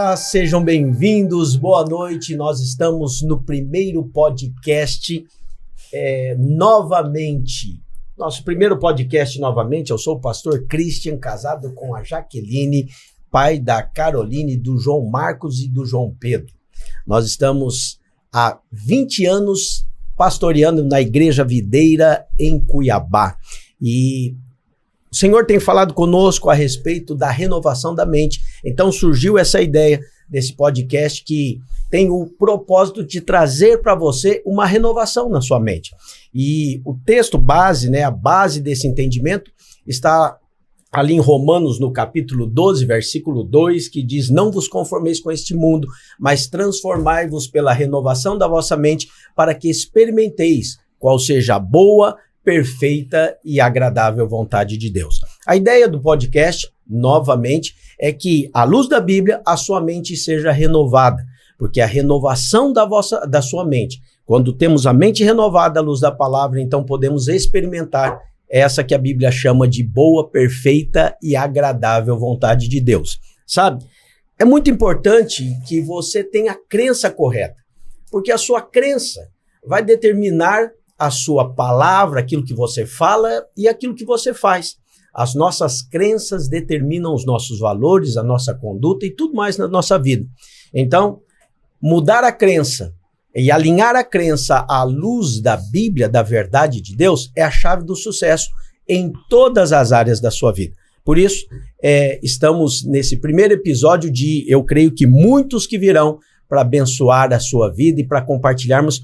Olá, sejam bem-vindos, boa noite. Nós estamos no primeiro podcast novamente. Nosso primeiro podcast novamente. Eu sou o pastor Christian, casado com a Jaqueline, pai da Caroline, do João Marcos e do João Pedro. Nós estamos há 20 anos pastoreando na Igreja Videira em Cuiabá. E o Senhor tem falado conosco a respeito da renovação da mente. Então surgiu essa ideia desse podcast que tem o propósito de trazer para você uma renovação na sua mente. E o texto base, a base desse entendimento está ali em Romanos, no capítulo 12, versículo 2, que diz: não vos conformeis com este mundo, mas transformai-vos pela renovação da vossa mente, para que experimenteis qual seja a boa, perfeita e agradável vontade de Deus. A ideia do podcast, novamente, é que, à luz da Bíblia, a sua mente seja renovada, porque a renovação da sua mente, quando temos a mente renovada à luz da palavra, então podemos experimentar essa que a Bíblia chama de boa, perfeita e agradável vontade de Deus. Sabe? É muito importante que você tenha a crença correta, porque a sua crença vai determinar a sua palavra, aquilo que você fala e aquilo que você faz. As nossas crenças determinam os nossos valores, a nossa conduta e tudo mais na nossa vida. Então, mudar a crença e alinhar a crença à luz da Bíblia, da verdade de Deus, é a chave do sucesso em todas as áreas da sua vida. Por isso, estamos nesse primeiro episódio de, eu creio que muitos que virão, para abençoar a sua vida e para compartilharmos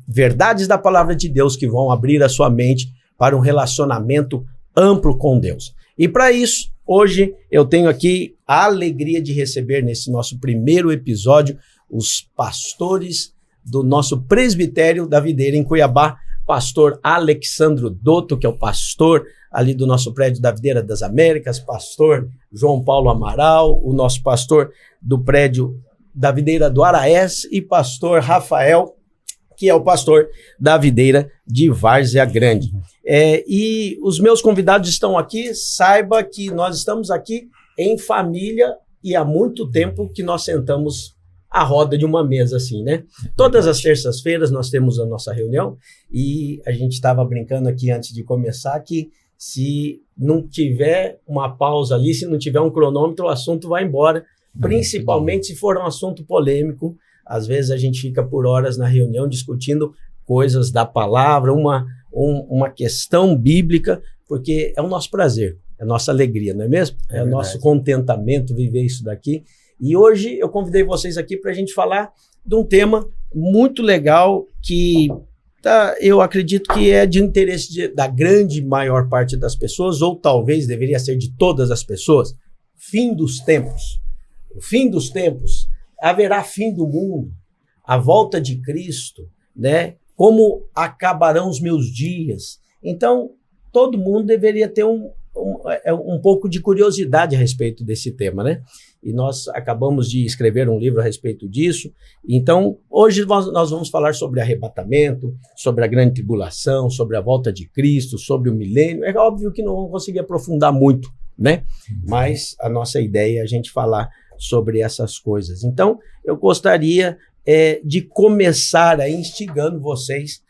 verdades da palavra de Deus que vão abrir a sua mente para um relacionamento amplo com Deus. E para isso, hoje eu tenho aqui a alegria de receber nesse nosso primeiro episódio os pastores do nosso presbitério da Videira em Cuiabá, pastor Alexandro Dotto, que é o pastor ali do nosso prédio da Videira das Américas, pastor João Paulo Amaral, o nosso pastor do prédio da Videira do Araés, e pastor Rafael, que é o pastor da Videira de Várzea Grande. E os meus convidados estão aqui. Saiba que nós estamos aqui em família e há muito tempo que nós sentamos à roda de uma mesa assim, né? Todas as terças-feiras nós temos a nossa reunião e a gente estava brincando aqui antes de começar que se não tiver uma pausa ali, se não tiver um cronômetro, o assunto vai embora. Principalmente se for um assunto polêmico. Às vezes a gente fica por horas na reunião discutindo coisas da palavra, uma questão bíblica, porque é o nosso prazer, é a nossa alegria, não é mesmo? É o nosso contentamento viver isso daqui. E hoje eu convidei vocês aqui para a gente falar de um tema muito legal que eu acredito que é de interesse da grande maior parte das pessoas, ou talvez deveria ser de todas as pessoas: fim dos tempos. O fim dos tempos, haverá fim do mundo, a volta de Cristo, né? Como acabarão os meus dias? Então, todo mundo deveria ter um pouco de curiosidade a respeito desse tema, né? E nós acabamos de escrever um livro a respeito disso. Então, hoje nós vamos falar sobre arrebatamento, sobre a grande tribulação, sobre a volta de Cristo, sobre o milênio. É óbvio que não vamos conseguir aprofundar muito, né? Mas a nossa ideia é a gente falar sobre essas coisas. Então, eu gostaria de começar aí instigando vocês.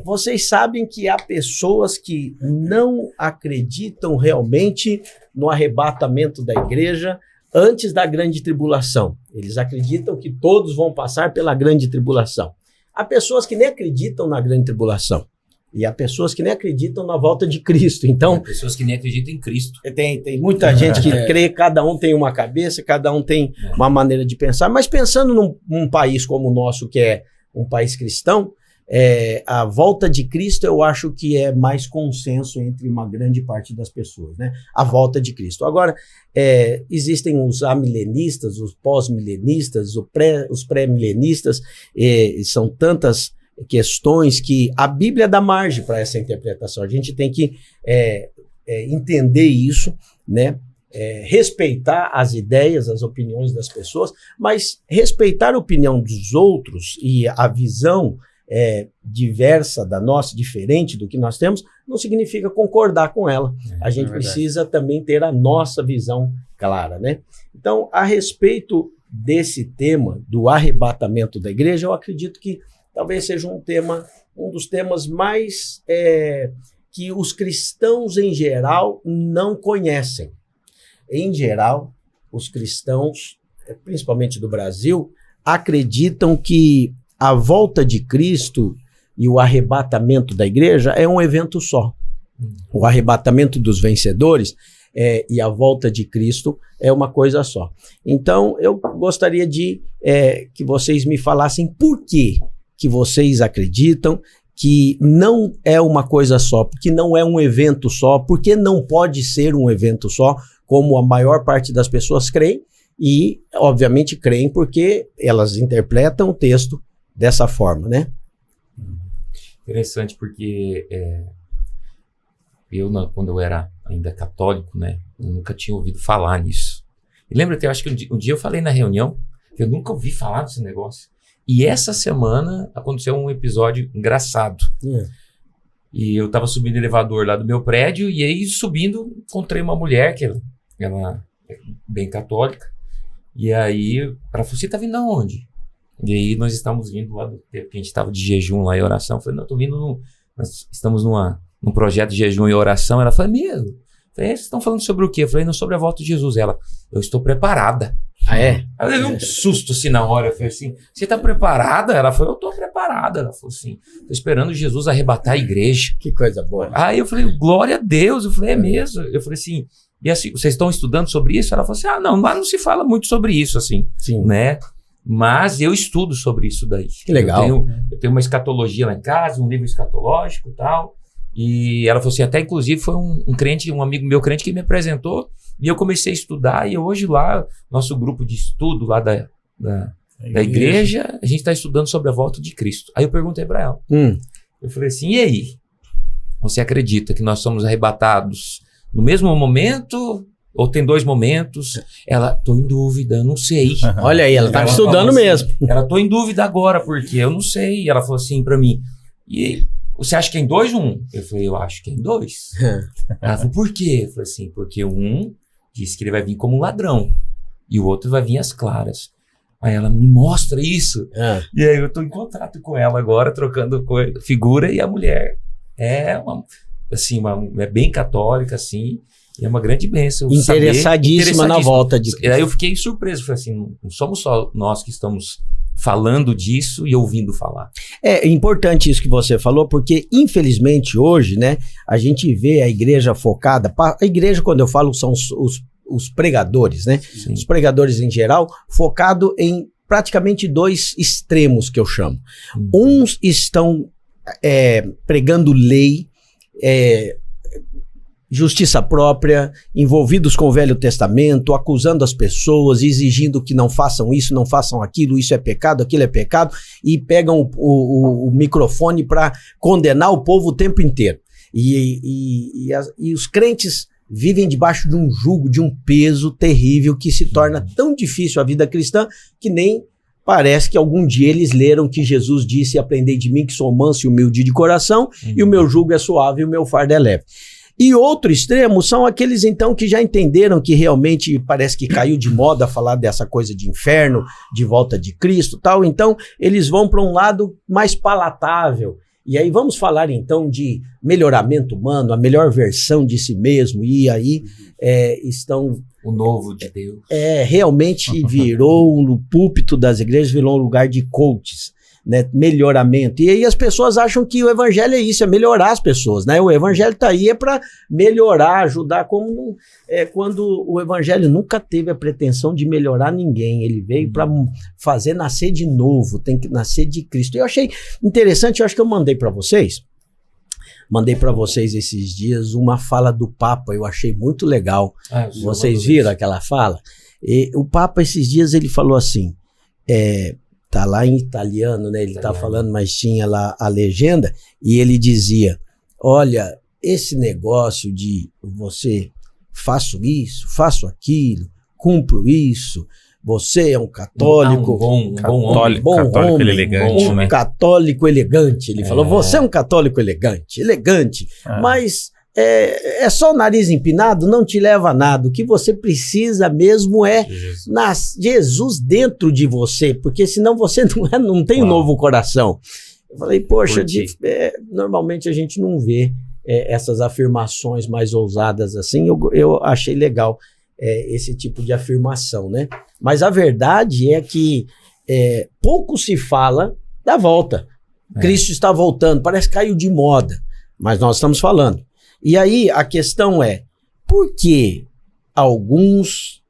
Vocês sabem que há pessoas que não acreditam realmente no arrebatamento da igreja antes da grande tribulação. Eles acreditam que todos vão passar pela grande tribulação. Há pessoas que nem acreditam na grande tribulação. E há pessoas que nem acreditam na volta de Cristo. Então, há pessoas que nem acreditam em Cristo. Tem muita gente que crê, cada um tem uma cabeça, cada um tem uma maneira de pensar. Mas pensando num país como o nosso, que é um país cristão, a volta de Cristo eu acho que é mais consenso entre uma grande parte das pessoas, né? A volta de Cristo. Agora, existem os amilenistas, os pós-milenistas, os pré-milenistas, são tantas questões que a Bíblia dá margem para essa interpretação. A gente tem que entender isso, né? Respeitar as ideias, as opiniões das pessoas, mas respeitar a opinião dos outros e a visão diversa da nossa, diferente do que nós temos, não significa concordar com ela. A gente precisa também ter a nossa visão clara, né? Então, a respeito desse tema do arrebatamento da igreja, eu acredito que talvez seja um dos temas mais que os cristãos em geral não conhecem. Em geral, os cristãos, principalmente do Brasil, acreditam que a volta de Cristo e o arrebatamento da igreja é um evento só. O arrebatamento dos vencedores e a volta de Cristo é uma coisa só. Então, eu gostaria de que vocês me falassem por que vocês acreditam que não é uma coisa só, porque não é um evento só, porque não pode ser um evento só, como a maior parte das pessoas creem, e, obviamente, creem porque elas interpretam o texto dessa forma, né? Interessante, porque quando eu era ainda católico, né, eu nunca tinha ouvido falar nisso. E lembra até, eu acho que um dia eu falei na reunião que eu nunca ouvi falar desse negócio. E essa semana aconteceu um episódio engraçado. E eu tava subindo o elevador lá do meu prédio, e aí subindo, encontrei uma mulher, que ela é bem católica. E aí ela falou, você tá vindo aonde? E aí nós estávamos vindo lá do tempo que a gente estava de jejum lá e oração. Eu falei, não, eu tô vindo nós estamos num projeto de jejum e oração. Ela falou, mesmo? Eu falei, vocês estão falando sobre o quê? Eu falei, não, sobre a volta de Jesus. Ela, eu estou preparada. Ah, é? Ela levou um susto assim na hora. Eu falei assim, você tá preparada? Ela falou, eu tô preparada. Ela falou assim, tô esperando Jesus arrebatar a igreja. Que coisa boa. Aí eu falei, glória a Deus. Eu falei, é mesmo? Eu falei assim, e assim, vocês estão estudando sobre isso? Ela falou assim, não, lá não se fala muito sobre isso, assim. Sim. Né? Mas eu estudo sobre isso daí. Que legal. Eu tenho uma escatologia lá em casa, um livro escatológico e tal. E ela falou assim, até inclusive foi um crente, um amigo meu crente que me apresentou. E eu comecei a estudar, e hoje lá, nosso grupo de estudo lá da igreja, a gente está estudando sobre a volta de Cristo. Aí eu perguntei para ela. Eu falei assim, e aí? Você acredita que nós somos arrebatados no mesmo momento? Ou tem 2 momentos? Ela, tô em dúvida, não sei. Olha aí, ela tá estudando assim, mesmo. Ela, tô em dúvida agora, porque eu não sei. E ela falou assim para mim, e você acha que é em 2 ou 1? Eu falei, eu acho que é em 2. Ela falou, por quê? Eu falei assim, porque um disse que ele vai vir como um ladrão, e o outro vai vir às claras. Aí ela me mostra isso. E aí eu tô em contato com ela agora, trocando figura, e a mulher é bem católica, assim, e é uma grande bênção. Interessadíssima na volta de Cristo. E aí eu fiquei surpreso, falei assim, não somos só nós que estamos falando disso e ouvindo falar. É importante isso que você falou, porque infelizmente hoje, né, a gente vê a igreja focada, a igreja, quando eu falo, são os pregadores, né? Sim. Os pregadores em geral, focado em praticamente 2 extremos que eu chamo. Uns estão pregando lei, justiça própria, envolvidos com o Velho Testamento, acusando as pessoas, exigindo que não façam isso, não façam aquilo, isso é pecado, aquilo é pecado, e pegam o microfone para condenar o povo o tempo inteiro. E os crentes vivem debaixo de um jugo, de um peso terrível que se torna tão difícil a vida cristã que nem parece que algum dia eles leram que Jesus disse, aprendei de mim que sou manso e humilde de coração, e o meu jugo é suave e o meu fardo é leve. E outro extremo são aqueles, então, que já entenderam que realmente parece que caiu de moda falar dessa coisa de inferno, de volta de Cristo e tal. Então, eles vão para um lado mais palatável. E aí vamos falar, então, de melhoramento humano, a melhor versão de si mesmo. E aí estão... O novo de Deus. Realmente virou, o púlpito das igrejas virou um lugar de coaches. Né, melhoramento. E aí as pessoas acham que o evangelho é isso, é melhorar as pessoas, né? O evangelho tá aí para melhorar, ajudar, quando o evangelho nunca teve a pretensão de melhorar ninguém, ele veio para fazer nascer de novo, tem que nascer de Cristo. Eu achei interessante, eu acho que eu mandei para vocês esses dias uma fala do Papa, eu achei muito legal. Vocês viram aquela fala? E o Papa esses dias ele falou assim, tá lá em italiano, né? Ele tá falando, mas tinha lá a legenda, e ele dizia, olha, esse negócio de você faço isso, faço aquilo, cumpro isso, você é um católico. Um bom católico homem, elegante, um né? católico elegante. Ele falou, você é um católico elegante, mas é só o nariz empinado, não te leva a nada. O que você precisa mesmo é Jesus dentro de você, porque senão você não tem um novo coração. Eu falei, poxa, normalmente a gente não vê essas afirmações mais ousadas assim. Eu achei legal esse tipo de afirmação, né? Mas a verdade é que pouco se fala da volta. Cristo está voltando, parece que caiu de moda, mas nós estamos falando. E aí a questão é, por que alguns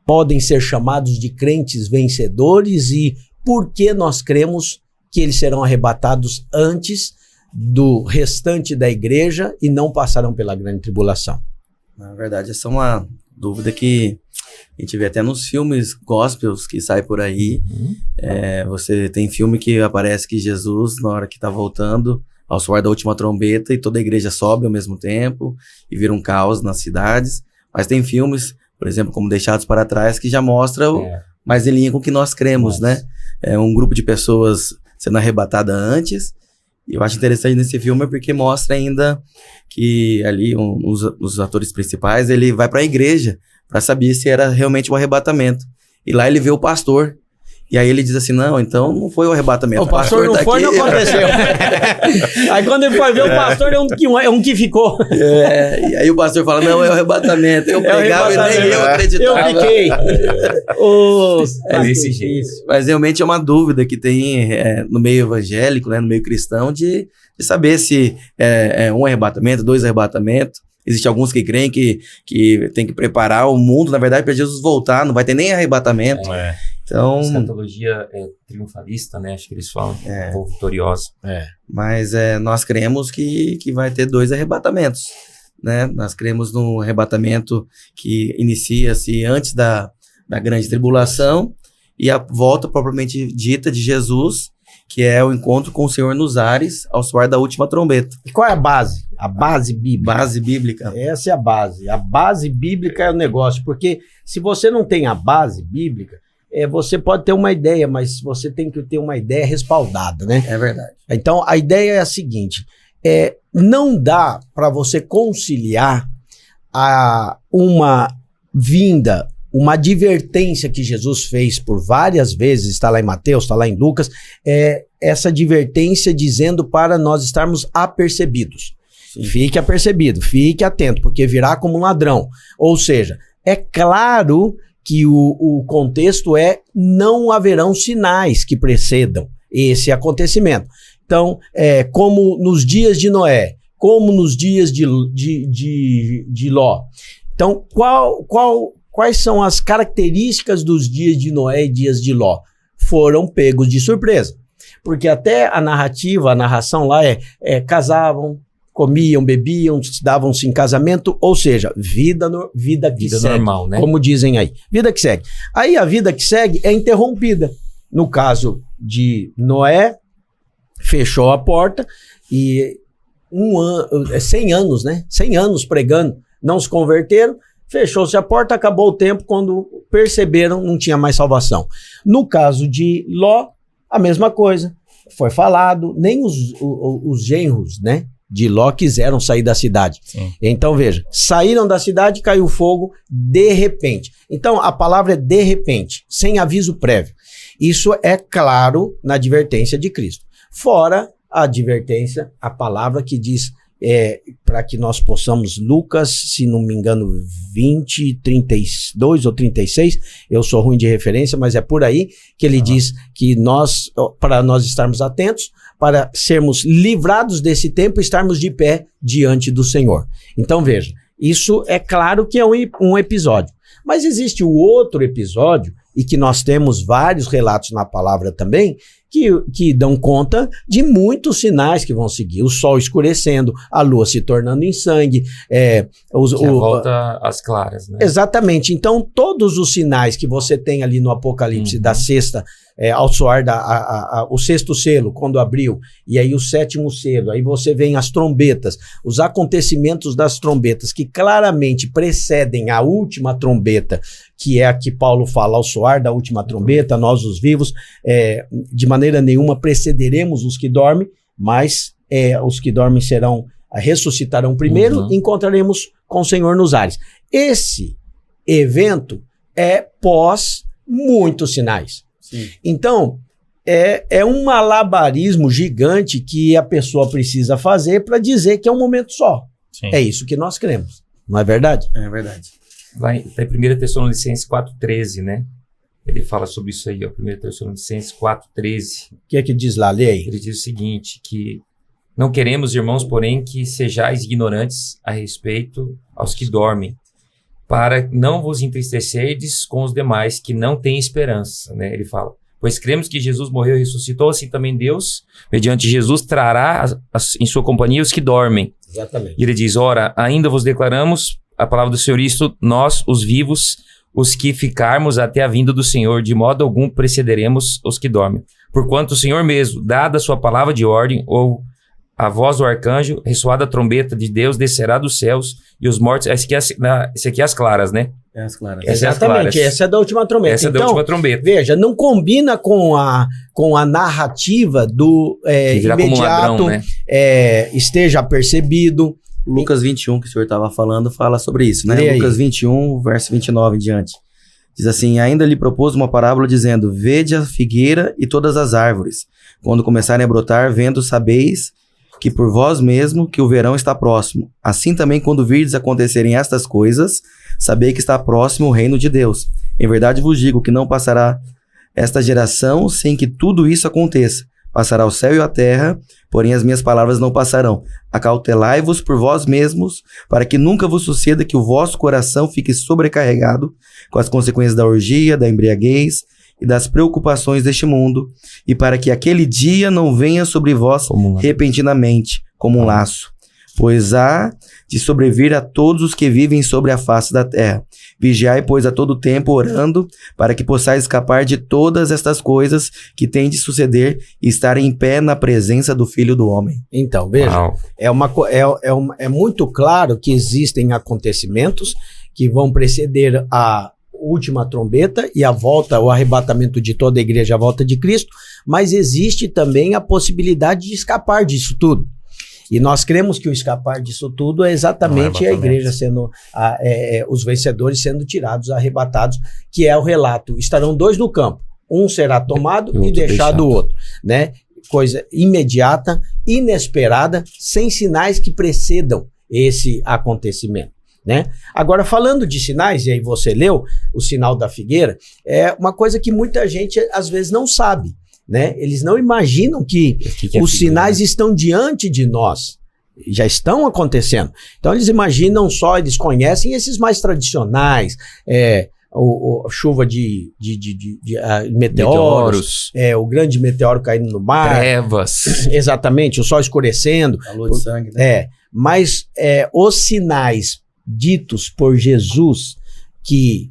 podem ser chamados de crentes vencedores e por que nós cremos que eles serão arrebatados antes do restante da igreja e não passarão pela grande tribulação? Na verdade, essa é uma dúvida que a gente vê até nos filmes gospels que saem por aí. Você tem filme que aparece que Jesus, na hora que está voltando, ao soar da última trombeta, e toda a igreja sobe ao mesmo tempo e vira um caos nas cidades. Mas tem filmes, por exemplo, como Deixados para Trás, que já mostra mais em linha com o que nós cremos, né? É um grupo de pessoas sendo arrebatada antes. E eu acho interessante nesse filme porque mostra ainda que ali os atores principais, ele vai para a igreja para saber se era realmente o arrebatamento. E lá ele vê o pastor. E aí ele diz assim, não, então não foi o arrebatamento. O pastor não foi, não aconteceu. Aí quando ele foi ver o pastor, é um que ficou. E aí o pastor fala, não, é o arrebatamento. Eu pegava e nem eu acreditava. Eu fiquei. Desse jeito. Mas realmente é uma dúvida que tem no meio evangélico, né, no meio cristão, de saber se é um arrebatamento, 2 arrebatamentos. Existem alguns que creem que tem que preparar o mundo, na verdade, para Jesus voltar, não vai ter nem arrebatamento. Então, escatologia triunfalista, né? Acho que eles falam, ou vitoriosa. Mas nós cremos que vai ter 2 arrebatamentos, né? Nós cremos no arrebatamento que inicia-se antes da grande tribulação e a volta propriamente dita de Jesus, que é o encontro com o Senhor nos ares ao soar da última trombeta. E qual é a base? A base bíblica. Base bíblica. Essa é a base. A base bíblica é o negócio, porque se você não tem a base bíblica, você pode ter uma ideia, mas você tem que ter uma ideia respaldada, né? É verdade. Então, a ideia é a seguinte, não dá para você conciliar uma vinda, uma advertência que Jesus fez por várias vezes, está lá em Mateus, está lá em Lucas, essa advertência dizendo para nós estarmos apercebidos. Sim. Fique apercebido, fique atento, porque virá como um ladrão. Ou seja, é claro que o contexto não haverão sinais que precedam esse acontecimento. Então, como nos dias de Noé, como nos dias de Ló. Então, quais são as características dos dias de Noé e dias de Ló? Foram pegos de surpresa. Porque até a narração lá casavam, comiam, bebiam, davam-se em casamento, ou seja, vida que segue, normal, né? Como dizem aí. Vida que segue. Aí a vida que segue é interrompida. No caso de Noé, fechou a porta e 100 anos, né? 100 anos pregando, não se converteram, fechou-se a porta, acabou o tempo, quando perceberam, não tinha mais salvação. No caso de Ló, a mesma coisa. Foi falado, nem os genros, né, de Ló quiseram sair da cidade. Sim. Então, veja, saíram da cidade, caiu fogo de repente. Então, a palavra é de repente, sem aviso prévio. Isso é claro na advertência de Cristo. Fora a advertência, a palavra que diz, para que nós possamos, Lucas, se não me engano, 20, 32 ou 36, eu sou ruim de referência, mas é por aí que ele diz que para nós estarmos atentos, para sermos livrados desse tempo, estarmos de pé diante do Senhor. Então veja, isso é claro que é um episódio. Mas existe o outro episódio, e que nós temos vários relatos na palavra também, que dão conta de muitos sinais que vão seguir. O sol escurecendo, a lua se tornando em sangue. Que volta às claras, né? Exatamente. Então, todos os sinais que você tem ali no Apocalipse da sexta, ao soar o sexto selo, quando abriu, e aí o sétimo selo, aí você vem as trombetas, os acontecimentos das trombetas, que claramente precedem a última trombeta, que é a que Paulo fala, ao soar da última trombeta, nós os vivos, de maneira nenhuma precederemos os que dormem, mas os que dormem ressuscitarão primeiro, e encontraremos com o Senhor nos ares. Esse evento é pós muitos sinais. Sim. Então, é um malabarismo gigante que a pessoa precisa fazer para dizer que é um momento só. Sim. É isso que nós cremos, não é verdade? É verdade. Vai em 1 Tessalonicenses 4,13, né? Ele fala sobre isso aí, ó, 1 Tessalonicenses 4,13. O que é que diz lá? Lê aí. Ele diz o seguinte, que não queremos, irmãos, porém, que sejais ignorantes a respeito aos que dormem, para não vos entristecerdes com os demais que não têm esperança, né? Ele fala, pois cremos que Jesus morreu e ressuscitou, assim também Deus, mediante Jesus, trará em sua companhia os que dormem. Exatamente. E ele diz, ora, ainda vos declaramos a palavra do Senhor, isto, nós, os vivos, os que ficarmos até a vinda do Senhor, de modo algum precederemos os que dormem. Porquanto o Senhor mesmo, dada a sua palavra de ordem, ou a voz do arcanjo, ressoada a trombeta de Deus, descerá dos céus, e os mortos... Esse aqui é as claras, né? É as claras. Exatamente, essa é da última trombeta. Essa é da última trombeta. Veja, não combina com a narrativa do imediato, como ladrão, né? Esteja apercebido. Lucas 21, que o senhor estava falando, fala sobre isso, né? Lucas 21, verso 29 em diante. Diz assim, ainda lhe propôs uma parábola dizendo, vede a figueira e todas as árvores. Quando começarem a brotar, vendo, sabeis que por vós mesmo que o verão está próximo. Assim também, quando virdes acontecerem estas coisas, sabei que está próximo o reino de Deus. Em verdade vos digo que não passará esta geração sem que tudo isso aconteça. Passará o céu e a terra, porém as minhas palavras não passarão. Acautelai-vos por vós mesmos, para que nunca vos suceda que o vosso coração fique sobrecarregado com as consequências da orgia, da embriaguez e das preocupações deste mundo, e para que aquele dia não venha sobre vós repentinamente, como um laço. Pois há de sobrevir a todos os que vivem sobre a face da terra. Vigiai, pois, a todo tempo, orando, para que possais escapar de todas estas coisas que têm de suceder e estar em pé na presença do Filho do Homem. Então, veja, é muito claro que existem acontecimentos que vão preceder a última trombeta e a volta, o arrebatamento de toda a igreja, a volta de Cristo, mas existe também a possibilidade de escapar disso tudo. E nós cremos que o escapar disso tudo é exatamente a igreja sendo, os vencedores sendo tirados, arrebatados, que é o relato. Estarão dois no campo, um será tomado e deixado o outro, né? Coisa imediata, inesperada, sem sinais que precedam esse acontecimento. Né? Agora, falando de sinais, e aí você leu o sinal da figueira, é uma coisa que muita gente às vezes não sabe, né? Eles não imaginam que os sinais estão diante de nós, já estão acontecendo. Então eles imaginam só, eles conhecem esses mais tradicionais, chuva de meteoros, o grande meteoro caindo no mar, trevas, exatamente, o sol escurecendo, a lua de sangue, né? Mas os sinais ditos por Jesus, que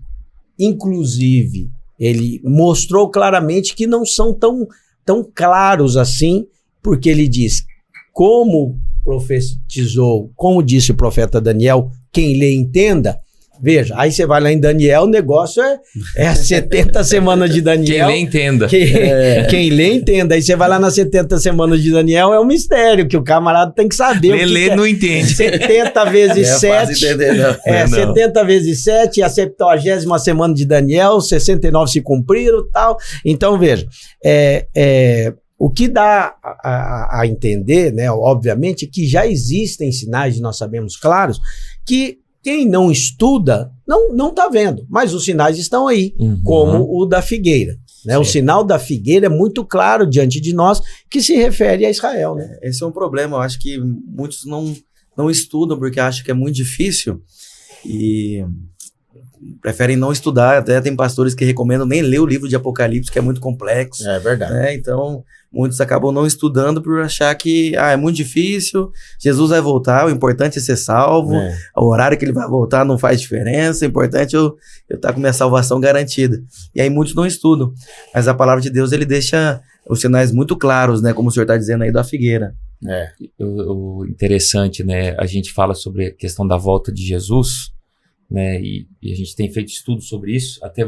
inclusive ele mostrou claramente que não são tão claros assim, porque ele diz, como profetizou, como disse o profeta Daniel, quem lê entenda. Veja, aí você vai lá em Daniel, o negócio é 70 semanas de Daniel. Quem lê entenda. Quem lê entenda. Aí você vai lá nas 70 semanas de Daniel, é um mistério, que o camarada tem que saber. Lê não entende. 70 vezes 7. 70 vezes 7, a 70ª semana de Daniel, 69 se cumpriram e tal. Então, veja, o que dá a entender, né, obviamente, é que já existem sinais, nós sabemos claros, que quem não estuda não está vendo, mas os sinais estão aí, como o da figueira. Né? O sinal da figueira é muito claro diante de nós, que se refere a Israel. Né? Esse é um problema, eu acho que muitos não estudam porque acham que é muito difícil. E preferem não estudar. Até tem pastores que recomendam nem ler o livro de Apocalipse, que é muito complexo. É verdade. Né? Então, muitos acabam não estudando por achar que é muito difícil, Jesus vai voltar, o importante é ser salvo, o horário que ele vai voltar não faz diferença, o importante é eu estar com minha salvação garantida. E aí muitos não estudam. Mas a palavra de Deus, ele deixa os sinais muito claros, né? Como o senhor está dizendo aí da figueira. O interessante, né? A gente fala sobre a questão da volta de Jesus, né? E a gente tem feito estudos sobre isso. Até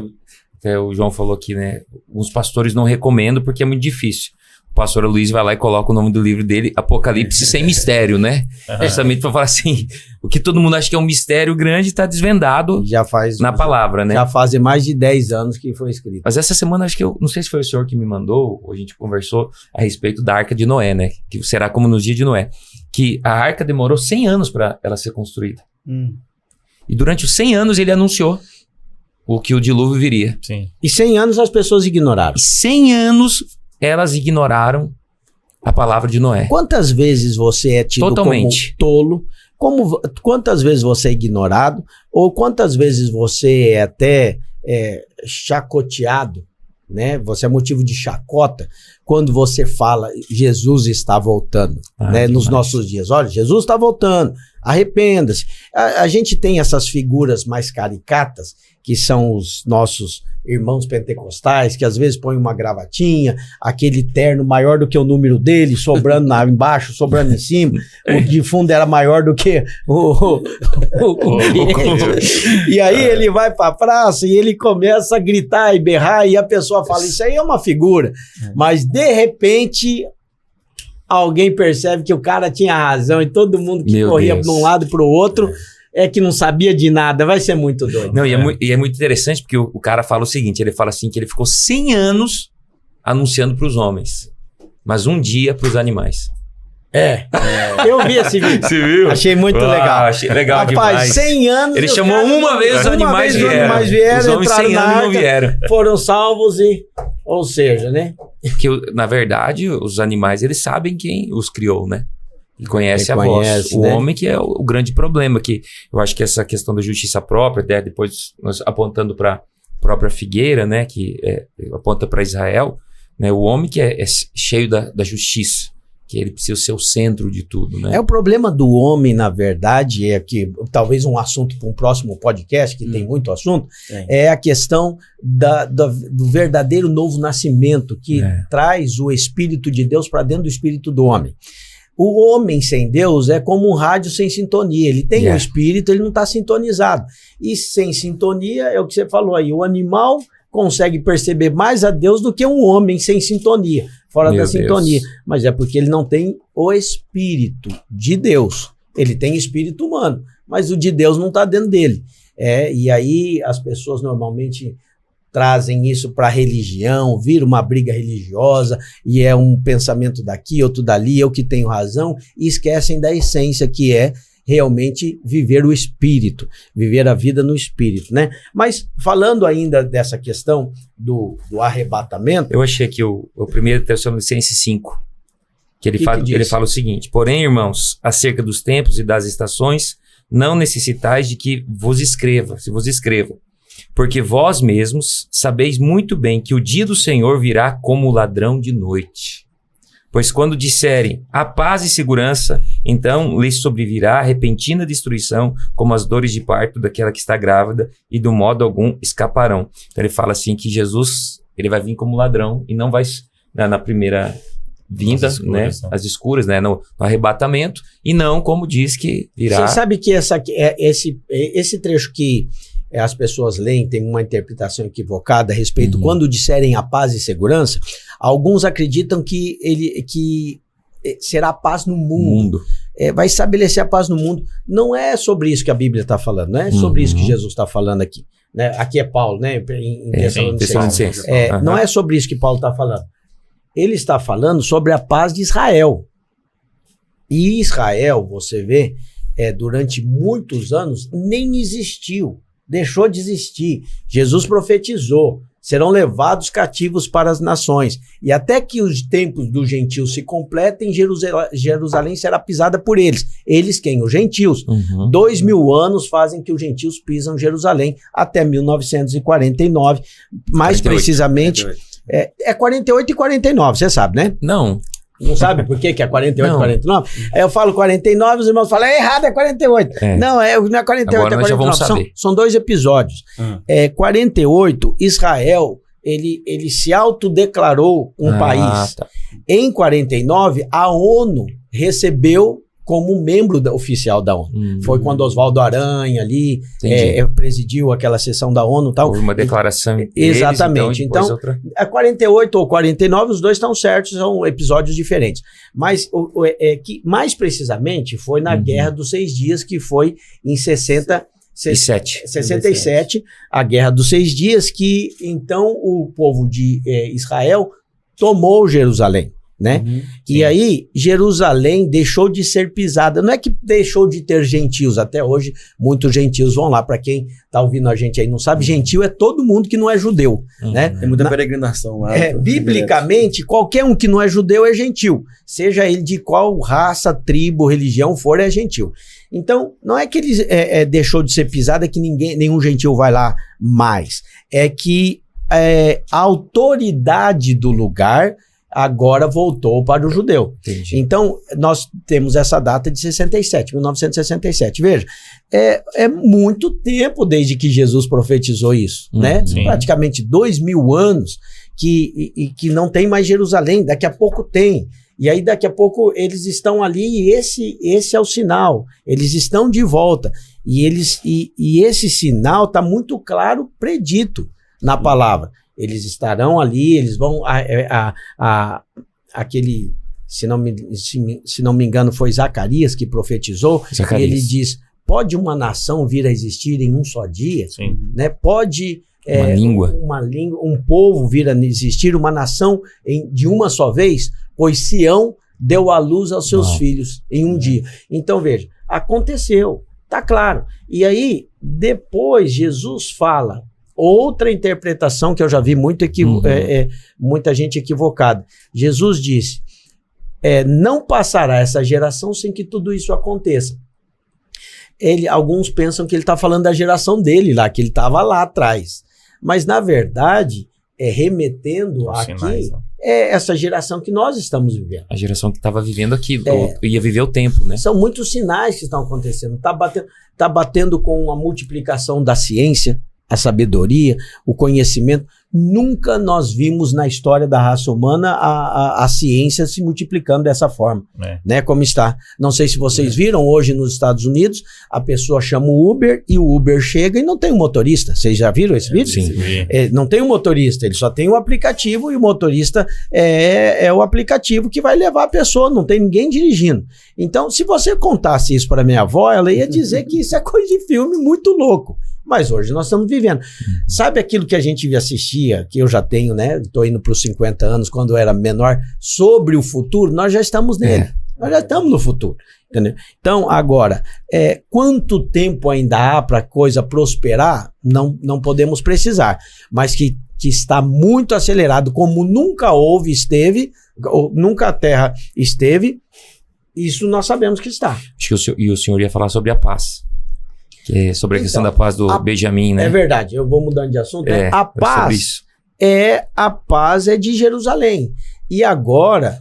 o João falou aqui, né? Os pastores não recomendam porque é muito difícil. O pastor Luiz vai lá e coloca o nome do livro dele, Apocalipse sem mistério, né? Justamente para falar assim, o que todo mundo acha que é um mistério grande está desvendado na palavra, né? Já fazem mais de 10 anos que foi escrito. Mas essa semana, acho que não sei se foi o senhor que me mandou, ou a gente conversou a respeito da Arca de Noé, né? Que será como nos dias de Noé. Que a Arca demorou 100 anos para ela ser construída. E durante os 100 anos ele anunciou que o dilúvio viria. Sim. E 100 anos as pessoas ignoraram. E 100 anos elas ignoraram a palavra de Noé. Quantas vezes você é tido Totalmente. como tolo? Quantas vezes você é ignorado? Ou quantas vezes você é até chacoteado, né? Você é motivo de chacota quando você fala Jesus está voltando, né? Nos nossos dias. Olha, Jesus está voltando, arrependa-se. A gente tem essas figuras mais caricatas, que são os nossos irmãos pentecostais, que às vezes põem uma gravatinha, aquele terno maior do que o número dele, sobrando embaixo, sobrando em cima, o de fundo era maior do que o e aí ele vai pra praça e ele começa a gritar e berrar e a pessoa fala, isso aí é uma figura, mas de repente alguém percebe que o cara tinha razão e todo mundo que corria de um lado pro outro que não sabia de nada, vai ser muito doido. Não, e é muito interessante porque o cara fala o seguinte, ele fala assim que ele ficou 100 anos anunciando para os homens, mas um dia para os animais. Eu vi esse vídeo. Você viu? Achei muito legal. Achei legal demais. demais. 100 anos... Ele chamou uma vez os animais vieram. Os homens 100 anos não vieram. Foram salvos ou seja, né? Que, na verdade, os animais, eles sabem quem os criou, né? E conhece a voz. O homem que é o grande problema, que eu acho que essa questão da justiça própria, até depois nós apontando para a própria figueira, né, que aponta para Israel, né, o homem que é cheio da justiça, que ele precisa ser o centro de tudo, né? O problema do homem, na verdade, é que talvez um assunto para um próximo podcast, que tem muito assunto, é a questão do verdadeiro novo nascimento, que traz o Espírito de Deus para dentro do espírito do homem. O homem sem Deus é como um rádio sem sintonia. Ele tem o espírito, ele não está sintonizado. E sem sintonia, é o que você falou aí, o animal consegue perceber mais a Deus do que um homem sem sintonia, fora da sintonia. Mas é porque ele não tem o Espírito de Deus. Ele tem espírito humano, mas o de Deus não está dentro dele. E aí as pessoas normalmente trazem isso para a religião, vira uma briga religiosa, e é um pensamento daqui, outro dali, eu que tenho razão, e esquecem da essência que é realmente viver o espírito, viver a vida no espírito, né? Mas falando ainda dessa questão do arrebatamento... Eu achei aqui o 1 Tessalonicenses 5, que ele fala o seguinte, porém, irmãos, acerca dos tempos e das estações, não necessitais de que vos escreva, porque vós mesmos sabeis muito bem que o dia do Senhor virá como ladrão de noite. Pois quando disserem a paz e segurança, então lhes sobrevirá repentina destruição, como as dores de parto daquela que está grávida, e do modo algum escaparão. Então ele fala assim que Jesus, ele vai vir como ladrão e não vai na primeira vinda, as escuras, né, no arrebatamento, e não como diz que virá. Você sabe que esse trecho que as pessoas leem, tem uma interpretação equivocada a respeito, quando disserem a paz e segurança, alguns acreditam que será paz no mundo. Vai estabelecer a paz no mundo. Não é sobre isso que a Bíblia está falando, não é sobre isso que Jesus está falando aqui. Né? Aqui é Paulo, né? Em Tessalonicenses. Não é sobre isso que Paulo está falando. Ele está falando sobre a paz de Israel. E Israel, você vê, durante muitos anos, nem existiu. Deixou de existir. Jesus profetizou. serão levados cativos para as nações. E até que os tempos dos gentios se completem, Jerusalém será pisada por eles. Eles quem? Os gentios. 2000 anos fazem que os gentios pisam Jerusalém até 1949. Mais 48. Precisamente, 48. é 48 e 49, você sabe, né? Não. Não sabe por que é 48 e Não. 49? Aí eu falo 49, os irmãos falam, é errado, é 48. É. Não, não é 48, Agora é nós já 49. vamos saber. São 2 episódios. 48, Israel, ele se autodeclarou um país. Tá. Em 49, a ONU recebeu como membro oficial da ONU. Foi quando Oswaldo Aranha ali presidiu aquela sessão da ONU e tal. Houve uma declaração. Exatamente. Deles, então, Então, a 48 ou 49, os dois estão certos, são episódios diferentes. Mas que mais precisamente foi na Guerra dos 6 Dias, que foi em 67, a Guerra dos 6 Dias, que então o povo de Israel tomou Jerusalém. Né? E aí, Jerusalém deixou de ser pisada. Não é que deixou de ter gentios. Até hoje, muitos gentios vão lá. Para quem tá ouvindo a gente aí não sabe, gentio é todo mundo que não é judeu. Né? Tem muita peregrinação lá. Biblicamente, qualquer um que não é judeu é gentil. Seja ele de qual raça, tribo, religião for, é gentil. Então, não é que ele deixou de ser pisada, é que nenhum gentil vai lá mais. É que a autoridade do lugar agora voltou para o judeu. Entendi. Então, nós temos essa data de 1967. Veja, é muito tempo desde que Jesus profetizou isso, né? Sim. Praticamente 2000 anos que não tem mais Jerusalém, daqui a pouco tem. E aí, daqui a pouco, eles estão ali e esse é o sinal. Eles estão de volta. E esse sinal está muito claro, predito na palavra. Eles estarão ali, eles vão... aquele, se não me engano, foi Zacarias que profetizou. E ele diz, pode uma nação vir a existir em um só dia? Sim. Né? Pode... Uma língua. Um povo vir a existir, uma nação de uma só vez? Pois Sião deu à luz aos seus filhos em um dia. Então, veja, aconteceu, tá claro. E aí, depois, Jesus fala... Outra interpretação que eu já vi muita gente equivocada. Jesus disse, não passará essa geração sem que tudo isso aconteça. Alguns pensam que ele está falando da geração dele lá, que ele estava lá atrás. Mas, na verdade, remetendo aqui, essa geração que nós estamos vivendo. A geração que estava vivendo aqui, ia viver o tempo, né? São muitos sinais que estão acontecendo. Tá batendo com a multiplicação da ciência, a sabedoria, o conhecimento. Nunca nós vimos na história da raça humana a ciência se multiplicando dessa forma, né? Como está. Não sei se vocês viram, hoje nos Estados Unidos, a pessoa chama o Uber e o Uber chega e não tem um motorista. Vocês já viram esse vídeo? Sim. Não tem um motorista, ele só tem um aplicativo e o motorista é o aplicativo que vai levar a pessoa, não tem ninguém dirigindo. Então, se você contasse isso para minha avó, ela ia dizer que isso é coisa de filme muito louco. Mas hoje nós estamos vivendo. Sabe aquilo que a gente assistia, que eu já tenho, né? Estou indo para os 50 anos, quando eu era menor, sobre o futuro, nós já estamos nele. Nós já estamos no futuro. Entendeu? Então, agora, quanto tempo ainda há para a coisa prosperar? Não podemos precisar. Mas que está muito acelerado, como nunca nunca a Terra esteve, isso nós sabemos que está. Acho que o senhor ia falar sobre a paz. Que é sobre a questão da paz do Benjamim, né? É verdade, eu vou mudando de assunto. A paz é de Jerusalém. E agora,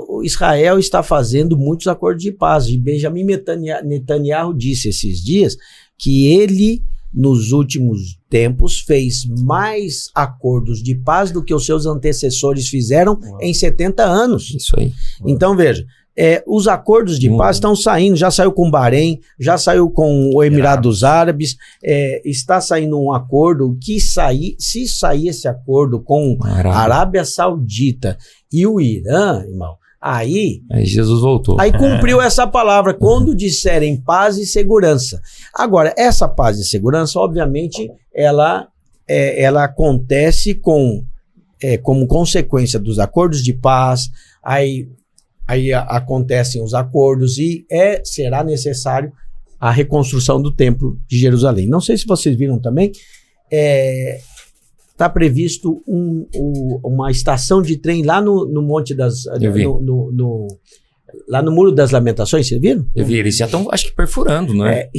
o Israel está fazendo muitos acordos de paz. E Benjamim Netanyahu disse esses dias que ele, nos últimos tempos, fez mais acordos de paz do que os seus antecessores fizeram em 70 anos. Isso aí. Então, veja, os acordos de paz estão saindo, já saiu com o Bahrein, já saiu com o Emirados Árabes, está saindo um acordo que se sair esse acordo com a Arábia Saudita e o Irã, irmão, aí Jesus voltou. Aí cumpriu essa palavra, quando disserem paz e segurança. Agora, essa paz e segurança, obviamente, ela acontece como consequência dos acordos de paz, aí acontecem os acordos e será necessário a reconstrução do templo de Jerusalém. Não sei se vocês viram também, está previsto uma estação de trem lá no Monte das... Eu vi. Lá no Muro das Lamentações, vocês viram? Eu vi, eles já estão, acho que perfurando, não é?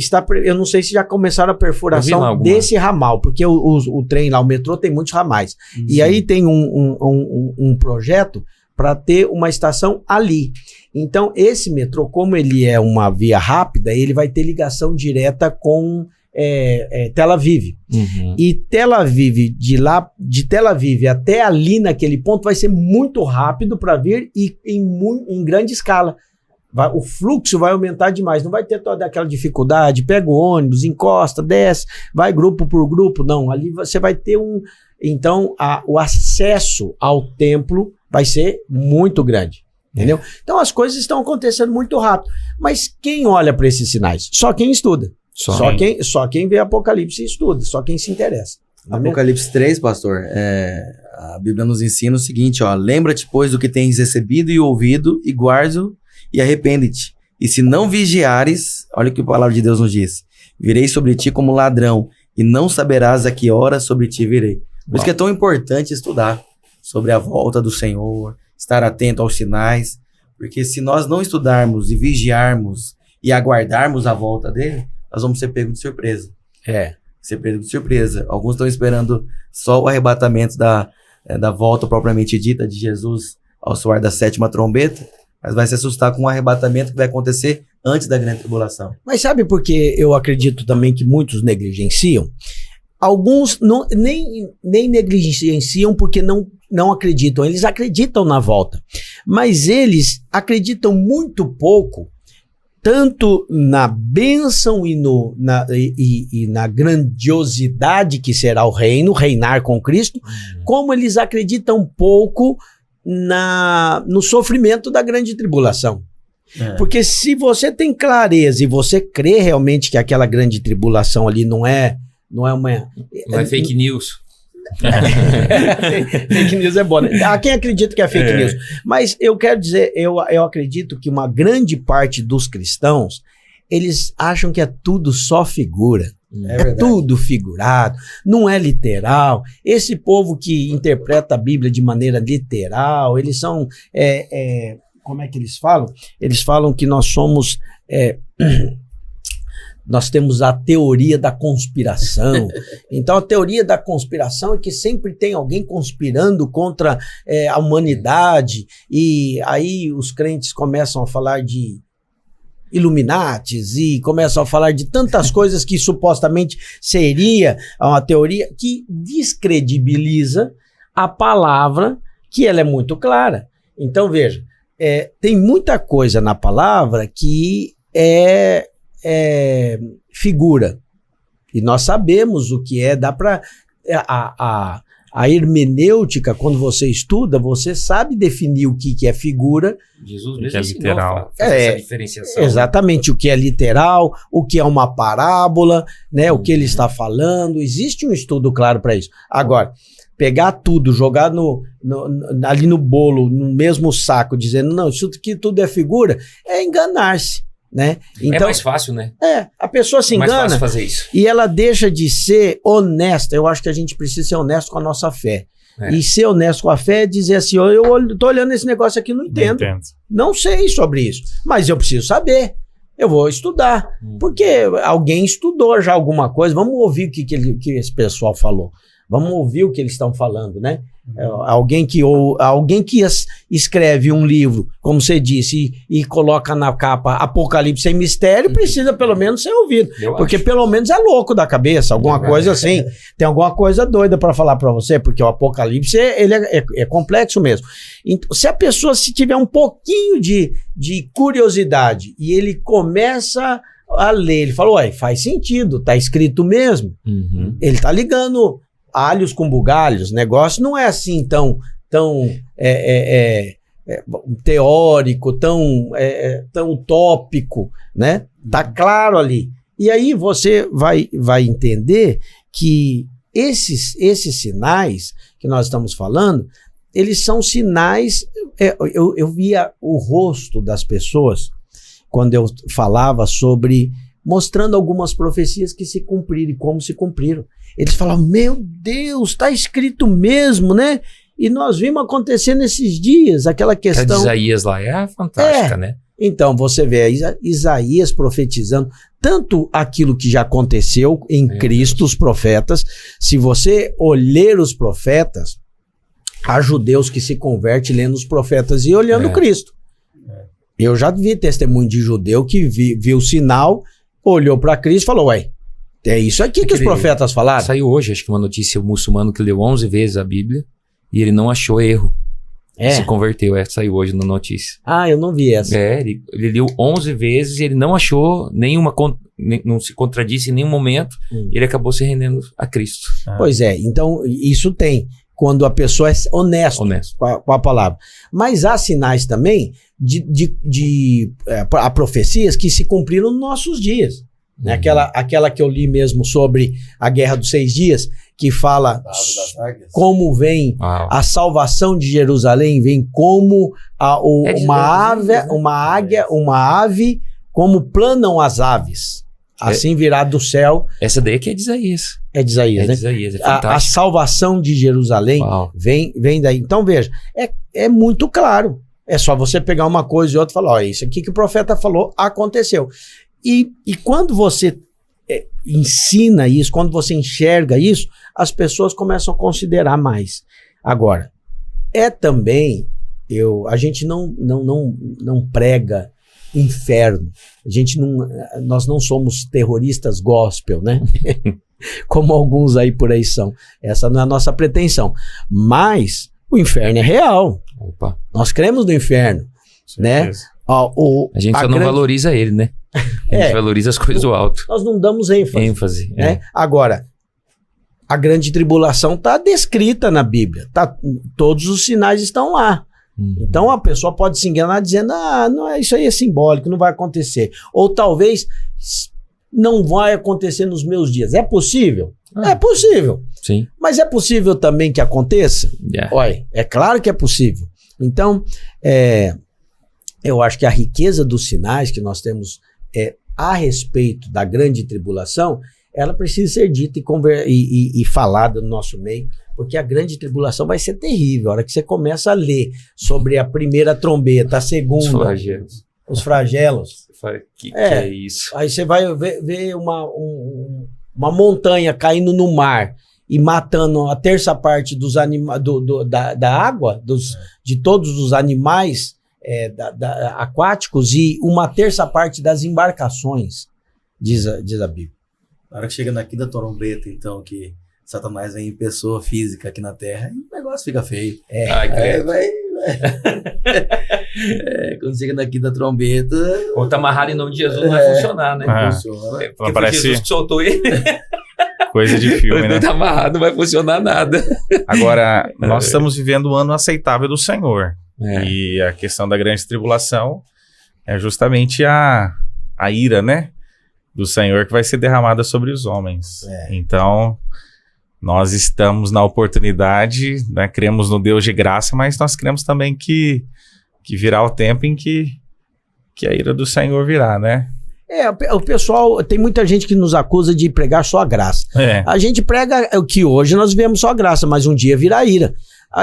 Eu não sei se já começaram a perfuração desse ramal, porque o trem lá, o metrô, tem muitos ramais. Sim. E aí tem um projeto para ter uma estação ali. Então, esse metrô, como ele é uma via rápida, ele vai ter ligação direta com Tel Aviv. Uhum. E Tel Aviv, de Tel Aviv até ali naquele ponto, vai ser muito rápido para vir e em grande escala. O fluxo vai aumentar demais, não vai ter toda aquela dificuldade, pega o ônibus, encosta, desce, vai grupo por grupo, não, ali você vai ter então o acesso ao templo vai ser muito grande, entendeu? Então as coisas estão acontecendo muito rápido, mas quem olha para esses sinais? Só quem estuda, só quem vê Apocalipse e estuda, só quem se interessa. Apocalipse 3, pastor, a Bíblia nos ensina o seguinte, ó: lembra-te, pois, do que tens recebido e ouvido, e guarda-o, e arrepende-te. E se não vigiares, olha o que a palavra de Deus nos diz: virei sobre ti como ladrão, e não saberás a que hora sobre ti virei. Por isso que é tão importante estudar sobre a volta do Senhor, estar atento aos sinais, porque se nós não estudarmos e vigiarmos e aguardarmos a volta dele, nós vamos ser pegos de surpresa. Ser pego de surpresa. Alguns estão esperando só o arrebatamento da volta propriamente dita de Jesus ao soar da 7ª trombeta, mas vai se assustar com o arrebatamento que vai acontecer antes da grande tribulação. Mas sabe por que eu acredito também que muitos negligenciam? Alguns nem negligenciam porque não acreditam. Eles acreditam na volta, mas eles acreditam muito pouco tanto na bênção e na grandiosidade que será o reino, reinar com Cristo, como eles acreditam pouco no sofrimento da grande tribulação. Porque se você tem clareza e você crê realmente que aquela grande tribulação ali não é fake news. Fake news é bom, né? Há quem acredita que é fake news. Mas eu quero dizer, eu acredito que uma grande parte dos cristãos, eles acham que é tudo só figura. É tudo figurado, não é literal. Esse povo que interpreta a Bíblia de maneira literal, eles são... como é que eles falam? Eles falam que nós somos... nós temos a teoria da conspiração. Então, a teoria da conspiração é que sempre tem alguém conspirando contra a humanidade. E aí os crentes começam a falar de Illuminatis e começam a falar de tantas coisas que supostamente seria uma teoria que descredibiliza a palavra, que ela é muito clara. Então, veja, tem muita coisa na palavra que é figura. E nós sabemos o que dá para... A hermenêutica, quando você estuda, você sabe definir o que é figura. Jesus mesmo ensinou, literal. Essa diferenciação. Exatamente, o que é literal, o que é uma parábola, né, o que ele está falando. Existe um estudo claro para isso. Agora, pegar tudo, jogar ali no bolo, no mesmo saco, dizendo, não, isso aqui tudo é figura, é enganar-se. Né? Então, é mais fácil, né? A pessoa se engana, mais fácil fazer isso. E ela deixa de ser honesta. Eu acho que a gente precisa ser honesto com a nossa fé. E ser honesto com a fé é dizer assim, eu tô olhando esse negócio aqui, não entendo. Não sei sobre isso, mas eu preciso saber. Eu vou estudar. Porque alguém estudou já alguma coisa. Vamos ouvir o que esse pessoal falou. Vamos ouvir o que eles estão falando, né? Alguém que escreve um livro, como você disse, e coloca na capa Apocalipse sem mistério, precisa pelo menos ser ouvido. Porque pelo menos é louco da cabeça, alguma coisa assim. Tem alguma coisa doida para falar para você, porque o Apocalipse ele é complexo mesmo. Então, se a pessoa tiver um pouquinho de curiosidade e ele começa a ler, ele fala, ué, faz sentido, tá escrito mesmo. Ele tá ligando alhos com bugalhos, o negócio não é assim tão teórico, tão utópico, né? Tá claro ali. E aí você vai entender que esses sinais que nós estamos falando, eles são sinais... Eu via o rosto das pessoas quando eu falava sobre mostrando algumas profecias que se cumpriram e como se cumpriram. Eles falavam, meu Deus, está escrito mesmo, né? E nós vimos acontecer nesses dias, aquela questão... A de Isaías lá é fantástica, né? Então, você vê Isaías profetizando tanto aquilo que já aconteceu em Cristo, os profetas. Se você ler os profetas, há judeus que se convertem lendo os profetas e olhando Cristo. Eu já vi testemunho de judeu que viu o sinal, olhou para Cristo e falou, ué, é isso aqui que os profetas falaram? Saiu hoje, acho que uma notícia, o muçulmano que leu 11 vezes a Bíblia e ele não achou erro. Se converteu, saiu hoje na notícia. Ah, eu não vi essa. Ele leu 11 vezes e ele não achou não se contradisse em nenhum momento. Ele acabou se rendendo a Cristo. Pois é, então isso tem, quando a pessoa é honesta. Com a palavra. Mas há sinais também há profecias que se cumpriram nos nossos dias. Né? Aquela que eu li mesmo sobre a Guerra dos 6 Dias, que fala como vem a salvação de Jerusalém, vem como uma ave, como planam as aves. Assim virá do céu. Essa daí que é de Isaías. É de Isaías, né? De Isaías, é fantástico. A salvação de Jerusalém vem daí. Então veja, é muito claro. É só você pegar uma coisa e outra e falar, ó, isso aqui que o profeta falou aconteceu. E quando você ensina isso, quando você enxerga isso, as pessoas começam a considerar mais. Agora, também, a gente não prega inferno. Nós não somos terroristas gospel, né? Como alguns aí por aí são. Essa não é a nossa pretensão. Mas o inferno é real. Opa. Nós cremos no inferno, né? A gente só não valoriza ele, né? A gente valoriza as coisas do alto. Nós não damos ênfase. Né? Agora, a grande tribulação está descrita na Bíblia. Todos os sinais estão lá. Então a pessoa pode se enganar dizendo, não, isso aí é simbólico, não vai acontecer. Ou talvez não vai acontecer nos meus dias. É possível? É possível. Sim. Mas é possível também que aconteça? Olha, é claro que é possível. Então, eu acho que a riqueza dos sinais que nós temos a respeito da grande tribulação, ela precisa ser dita e falada no nosso meio, porque a grande tribulação vai ser terrível. A hora que você começa a ler sobre a primeira trombeta, a segunda, os flagelos. Que é isso? Aí você vai ver uma montanha caindo no mar e matando a terça parte dos da água, de todos os animais aquáticos e uma terça parte das embarcações, diz a Bíblia. Na hora que chega na quinta trombeta, então, que Satanás vem em pessoa física aqui na Terra, e o negócio fica feio. Quando chega na quinta trombeta... Ou tá amarrado em nome de Jesus, não vai funcionar, né? Funciona. Porque foi Jesus que soltou ele. Coisa de filme, né? Tá amarrado, não vai funcionar nada. Agora, nós estamos vivendo o ano aceitável do Senhor. E a questão da grande tribulação é justamente a ira, né? Do Senhor que vai ser derramada sobre os homens. Então, nós estamos na oportunidade, né? Cremos no Deus de graça, mas nós cremos também que virá o tempo em que a ira do Senhor virá, né? O pessoal, tem muita gente que nos acusa de pregar só a graça. A gente prega que hoje nós vemos só a graça, mas um dia virá a ira.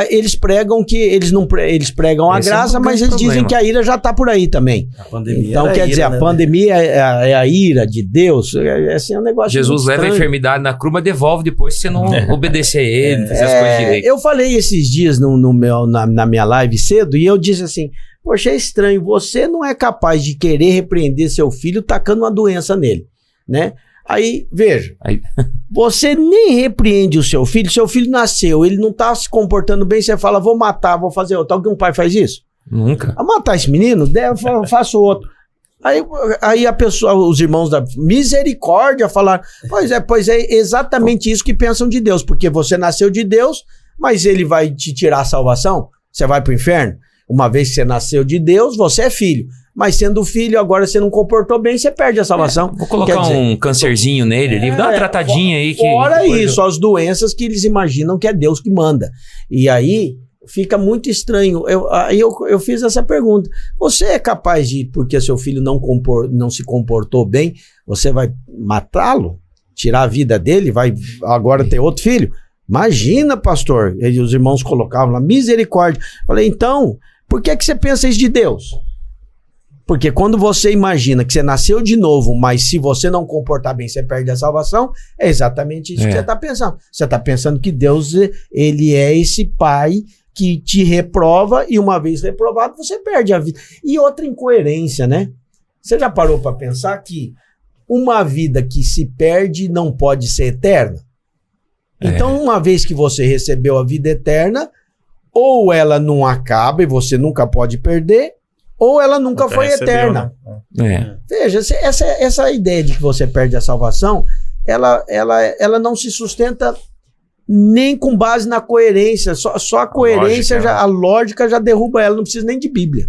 Eles pregam que eles pregam a graça, mas eles dizem que a ira já está por aí também. Então, quer dizer, a pandemia é a ira de Deus. Esse é um negócio. Jesus leva a enfermidade na cruz, mas devolve depois se você não obedecer a ele, fazer as coisas direito. Eu falei esses dias na minha live cedo e eu disse assim: poxa, é estranho, você não é capaz de querer repreender seu filho tacando uma doença nele, né? Aí, veja, você nem repreende o seu filho nasceu, ele não tá se comportando bem, você fala, vou matar, vou fazer outro. Algum pai faz isso? Nunca. A matar esse menino? Faço outro. Aí a pessoa, os irmãos da misericórdia falaram, pois é exatamente isso que pensam de Deus, porque você nasceu de Deus, mas ele vai te tirar a salvação? Você vai pro inferno? Uma vez que você nasceu de Deus, você é filho. Mas sendo filho, agora você não comportou bem, você perde a salvação. Vou colocar um cancerzinho nele ali, dá uma tratadinha aí. Fora isso, as doenças que eles imaginam que é Deus que manda. E aí, fica muito estranho. Aí eu fiz essa pergunta. Você é capaz de, porque seu filho não se comportou bem, você vai matá-lo? Tirar a vida dele? Vai agora ter outro filho? Imagina, pastor. Os irmãos colocavam lá, misericórdia. Falei, então, por que você pensa isso de Deus? Porque quando você imagina que você nasceu de novo, mas se você não comportar bem, você perde a salvação, é exatamente isso que você está pensando. Você está pensando que Deus, ele é esse pai que te reprova e uma vez reprovado, você perde a vida. E outra incoerência, né? Você já parou para pensar que uma vida que se perde não pode ser eterna? Então, uma vez que você recebeu a vida eterna, ou ela não acaba e você nunca pode perder, ou ela nunca foi eterna. Né? Veja, essa ideia de que você perde a salvação, ela não se sustenta nem com base na coerência. Só a coerência, a lógica já derruba ela, não precisa nem de Bíblia.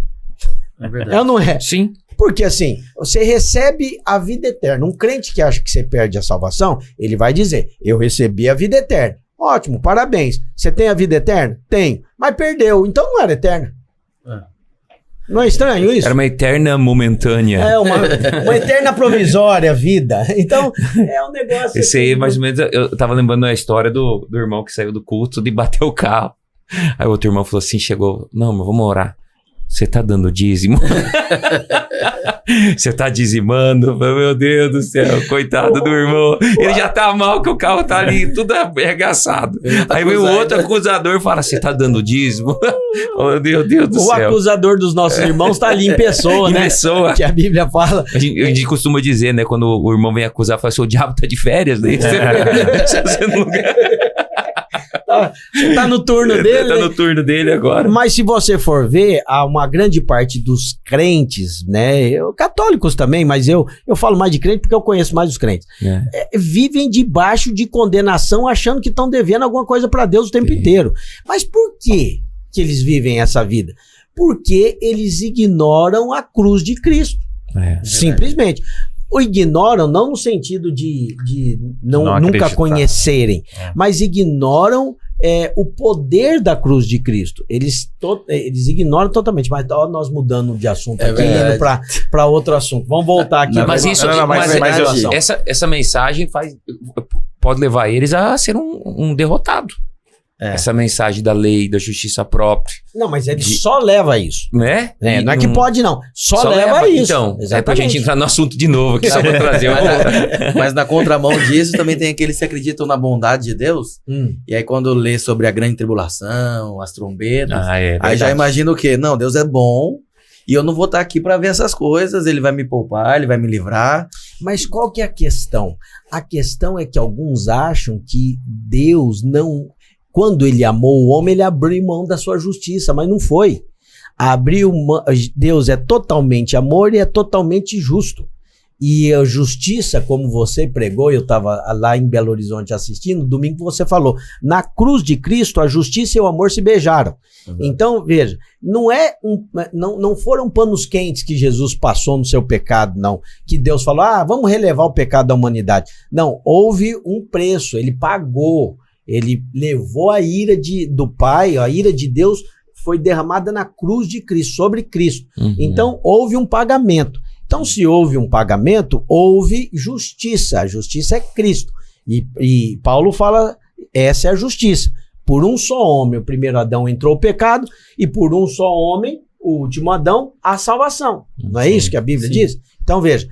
É verdade. Ela não é? Sim. Porque assim, você recebe a vida eterna. Um crente que acha que você perde a salvação, ele vai dizer, eu recebi a vida eterna. Ótimo, parabéns. Você tem a vida eterna? Tenho. Mas perdeu, então não era eterna. Não é estranho isso? Era uma eterna momentânea. É, uma eterna provisória vida. Então, é um negócio... Esse aí, mais ou menos, eu tava lembrando a história do irmão que saiu do culto e bateu o carro. Aí o outro irmão falou assim, chegou, não, mas vamos orar. Você tá dando dízimo? Você tá dizimando? Meu Deus do céu, coitado do irmão. Ele já tá mal que o carro tá ali tudo arregaçado. Aí vem o outro acusador e fala, você tá dando dízimo? Oh, meu Deus do céu. O acusador dos nossos irmãos tá ali em pessoa, né? Em pessoa. Que a Bíblia fala. A gente costuma dizer, né? Quando o irmão vem acusar, fala assim, o diabo tá de férias. Né? Você não... Você tá no turno dele. Tá no turno dele agora. Mas se você for ver, há uma grande parte dos crentes, né? Católicos também, mas eu falo mais de crente porque eu conheço mais os crentes. Vivem debaixo de condenação, achando que estão devendo alguma coisa para Deus o tempo inteiro. Mas por que eles vivem essa vida? Porque eles ignoram a cruz de Cristo. Simplesmente. O ignoram não no sentido de nunca conhecerem, mas ignoram o poder da cruz de Cristo. Eles ignoram totalmente. Mas nós mudando de assunto aqui, indo para outro assunto. Vamos voltar aqui. Mas isso, essa mensagem pode levar eles a ser um derrotado. Essa mensagem da lei, da justiça própria. Não, mas ele só leva a isso. Né? Não é que pode, não. Só leva a isso. Então, é pra gente entrar no assunto de novo aqui, só pra trazer mas na contramão disso, também tem aqueles que acreditam na bondade de Deus. E aí, quando lê sobre a grande tribulação, as trombetas, aí já imagina o quê? Não, Deus é bom e eu não vou estar aqui pra ver essas coisas. Ele vai me poupar, ele vai me livrar. Mas qual que é a questão? A questão é que alguns acham que Deus não... Quando ele amou o homem, ele abriu mão da sua justiça, mas não foi. Deus é totalmente amor e é totalmente justo. E a justiça, como você pregou, eu estava lá em Belo Horizonte assistindo, domingo você falou, na cruz de Cristo a justiça e o amor se beijaram. Então, veja, não foram panos quentes que Jesus passou no seu pecado, não. Que Deus falou, vamos relevar o pecado da humanidade. Não, houve um preço, ele pagou. Ele levou a ira do Pai, a ira de Deus foi derramada na cruz de Cristo, sobre Cristo. Então, houve um pagamento. Então, se houve um pagamento, houve justiça. A justiça é Cristo. E Paulo fala, essa é a justiça. Por um só homem, o primeiro Adão entrou o pecado, e por um só homem, o último Adão, a salvação. Não é isso que a Bíblia diz? Então, veja,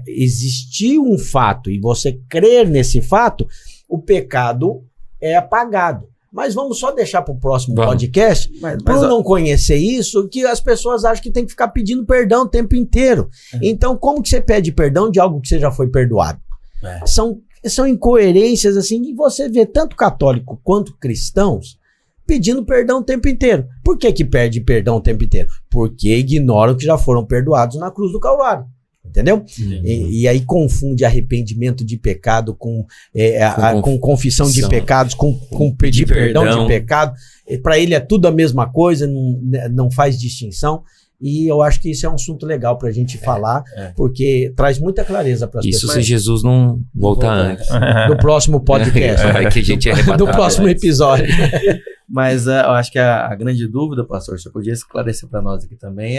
existiu um fato, e você crer nesse fato, o pecado é apagado. Mas vamos só deixar para o próximo podcast, por não conhecer isso, que as pessoas acham que tem que ficar pedindo perdão o tempo inteiro. Então, como que você pede perdão de algo que você já foi perdoado? São incoerências assim, que você vê tanto católico quanto cristãos pedindo perdão o tempo inteiro. Por que pede perdão o tempo inteiro? Porque ignoram que já foram perdoados na cruz do Calvário. Entendeu? E aí confunde arrependimento de pecado com confissão de pecados, com pedir perdão de pecado. Para ele é tudo a mesma coisa, não faz distinção. E eu acho que isso é um assunto legal para a gente falar, porque traz muita clareza para as pessoas. Isso se Jesus não voltar antes. Do próximo podcast. Que a gente é do próximo episódio. Mas eu acho que a grande dúvida, pastor, você podia esclarecer para nós aqui também,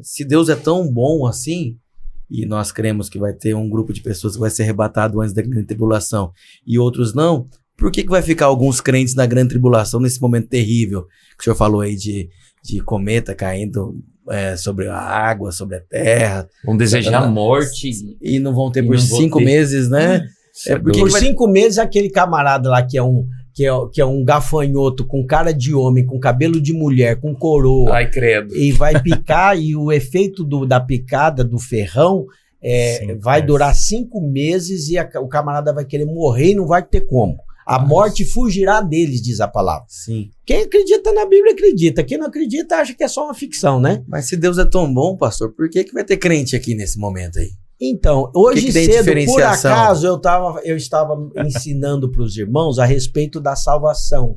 se Deus é tão bom assim, e nós cremos que vai ter um grupo de pessoas que vai ser arrebatado antes da grande tribulação e outros não, por que vai ficar alguns crentes na grande tribulação nesse momento terrível que o senhor falou aí de cometa caindo sobre a água, sobre a terra? Vão desejar a morte. E não vão ter por 5 meses, né? Por 5 meses, aquele camarada lá que é um gafanhoto com cara de homem, com cabelo de mulher, com coroa. Ai, credo. E vai picar, e o efeito da picada do ferrão vai durar 5 meses e o camarada vai querer morrer e não vai ter como. A morte fugirá deles, diz a palavra. Sim. Quem acredita na Bíblia acredita. Quem não acredita acha que é só uma ficção, né? Mas se Deus é tão bom, pastor, por que vai ter crente aqui nesse momento aí? Então, hoje cedo, por acaso, eu estava ensinando para os irmãos a respeito da salvação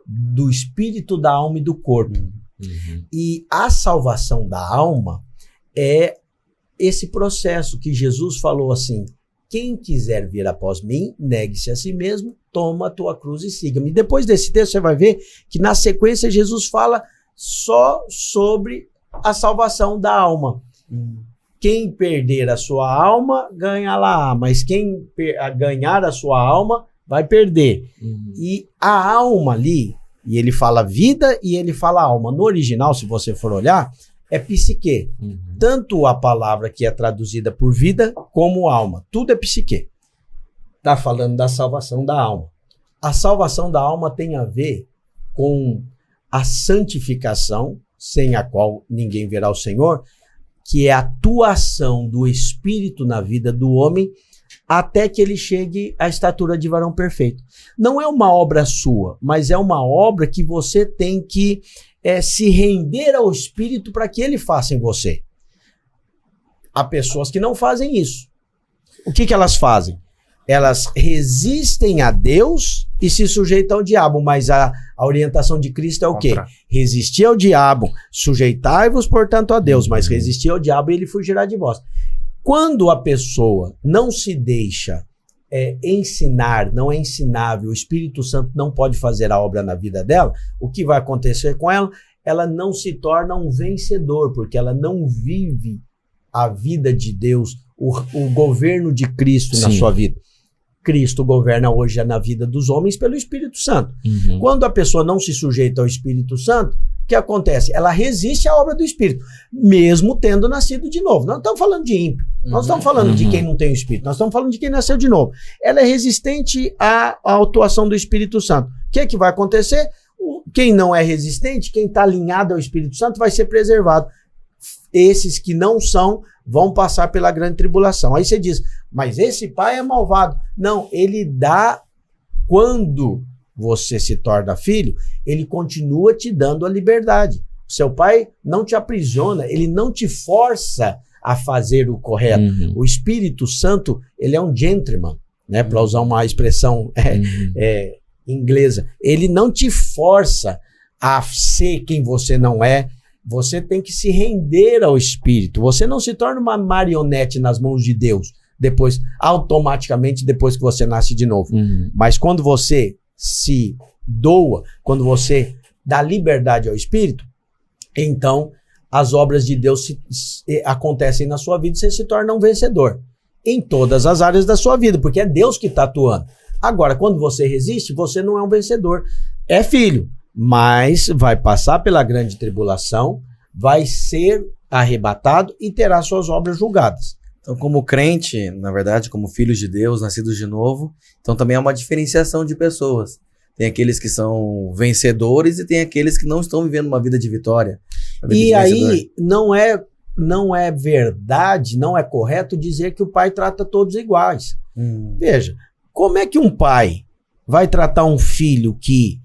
do espírito, da alma e do corpo. Uhum. E a salvação da alma é esse processo que Jesus falou assim: quem quiser vir após mim, negue-se a si mesmo, toma a tua cruz e siga-me. Depois desse texto você vai ver que na sequência Jesus fala só sobre a salvação da alma. Quem perder a sua alma, ganha-la, mas quem ganhar a sua alma, vai perder. E a alma ali, e ele fala vida e ele fala alma. No original, se você for olhar, é psique. Tanto a palavra que é traduzida por vida, como alma. Tudo é psique. Está falando da salvação da alma. A salvação da alma tem a ver com a santificação, sem a qual ninguém verá o Senhor, que é a atuação do Espírito na vida do homem até que ele chegue à estatura de varão perfeito. Não é uma obra sua, mas é uma obra que você tem que se render ao Espírito para que ele faça em você. Há pessoas que não fazem isso. O que elas fazem? Elas resistem a Deus e se sujeitam ao diabo, mas a orientação de Cristo é o quê? Resistir ao diabo, sujeitai-vos, portanto, a Deus, mas resistir ao diabo e ele fugirá de vós. Quando a pessoa não se deixa ensinar, não é ensinável, o Espírito Santo não pode fazer a obra na vida dela, o que vai acontecer com ela? Ela não se torna um vencedor, porque ela não vive a vida de Deus, o governo de Cristo na sua vida. Cristo governa hoje na vida dos homens pelo Espírito Santo. Quando a pessoa não se sujeita ao Espírito Santo, o que acontece? Ela resiste à obra do Espírito, mesmo tendo nascido de novo. Nós não estamos falando de ímpio, nós estamos falando de quem não tem o Espírito, nós estamos falando de quem nasceu de novo. Ela é resistente à atuação do Espírito Santo. O que é que vai acontecer? Quem não é resistente, quem está alinhado ao Espírito Santo vai ser preservado. Esses que não são vão passar pela grande tribulação. Aí você diz, mas esse pai é malvado. Não, ele dá, quando você se torna filho, ele continua te dando a liberdade. Seu pai não te aprisiona, ele não te força a fazer o correto. O Espírito Santo, ele é um gentleman, né, para usar uma expressão inglesa. Ele não te força a ser quem você não é. Você tem que se render ao Espírito. Você não se torna uma marionete nas mãos de Deus automaticamente depois que você nasce de novo. Mas quando você se doa, quando você dá liberdade ao Espírito, então as obras de Deus acontecem na sua vida e você se torna um vencedor em todas as áreas da sua vida, porque é Deus que está atuando. Agora, quando você resiste, você não é um vencedor. É filho, mas vai passar pela grande tribulação, vai ser arrebatado e terá suas obras julgadas. Então, como crente, na verdade, como filhos de Deus, nascidos de novo, então também há uma diferenciação de pessoas. Tem aqueles que são vencedores e tem aqueles que não estão vivendo uma vida de vitória. E aí, não é verdade, não é correto dizer que o pai trata todos iguais. Veja, como é que um pai vai tratar um filho que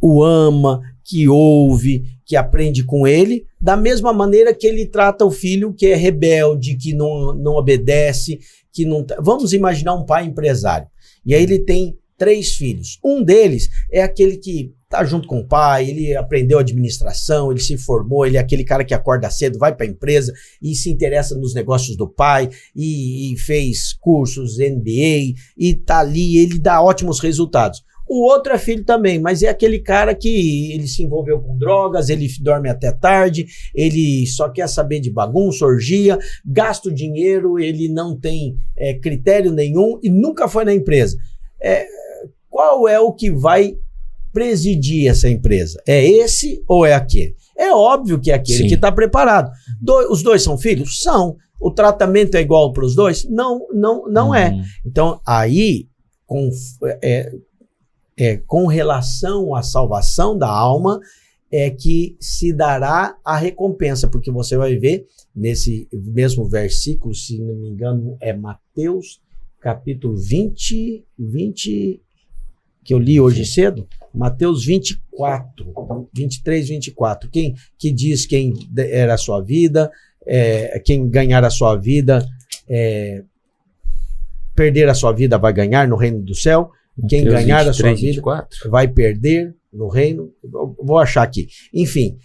o ama, que ouve, que aprende com ele, da mesma maneira que ele trata o filho que é rebelde, que não obedece, que não... Vamos imaginar um pai empresário. E aí ele tem 3 filhos. Um deles é aquele que tá junto com o pai, ele aprendeu administração, ele se formou, ele é aquele cara que acorda cedo, vai para a empresa e se interessa nos negócios do pai e fez cursos MBA e tá ali, ele dá ótimos resultados. O outro é filho também, mas é aquele cara que ele se envolveu com drogas, ele dorme até tarde, ele só quer saber de bagunça, orgia, gasta o dinheiro, ele não tem critério nenhum e nunca foi na empresa. Qual é o que vai presidir essa empresa? É esse ou é aquele? É óbvio que é aquele que está preparado. Os dois são filhos? São. O tratamento é igual para os dois? Não é. Então, aí, com relação à salvação da alma, é que se dará a recompensa, porque você vai ver nesse mesmo versículo, se não me engano, é Mateus, capítulo 20, que eu li hoje cedo, Mateus 24, 23, 24, que diz quem era a sua vida, quem ganhar a sua vida, perder a sua vida vai ganhar no reino do céu, quem Mateus ganhar 23, a sua vida 24. vai perder no reino, vou achar aqui, enfim,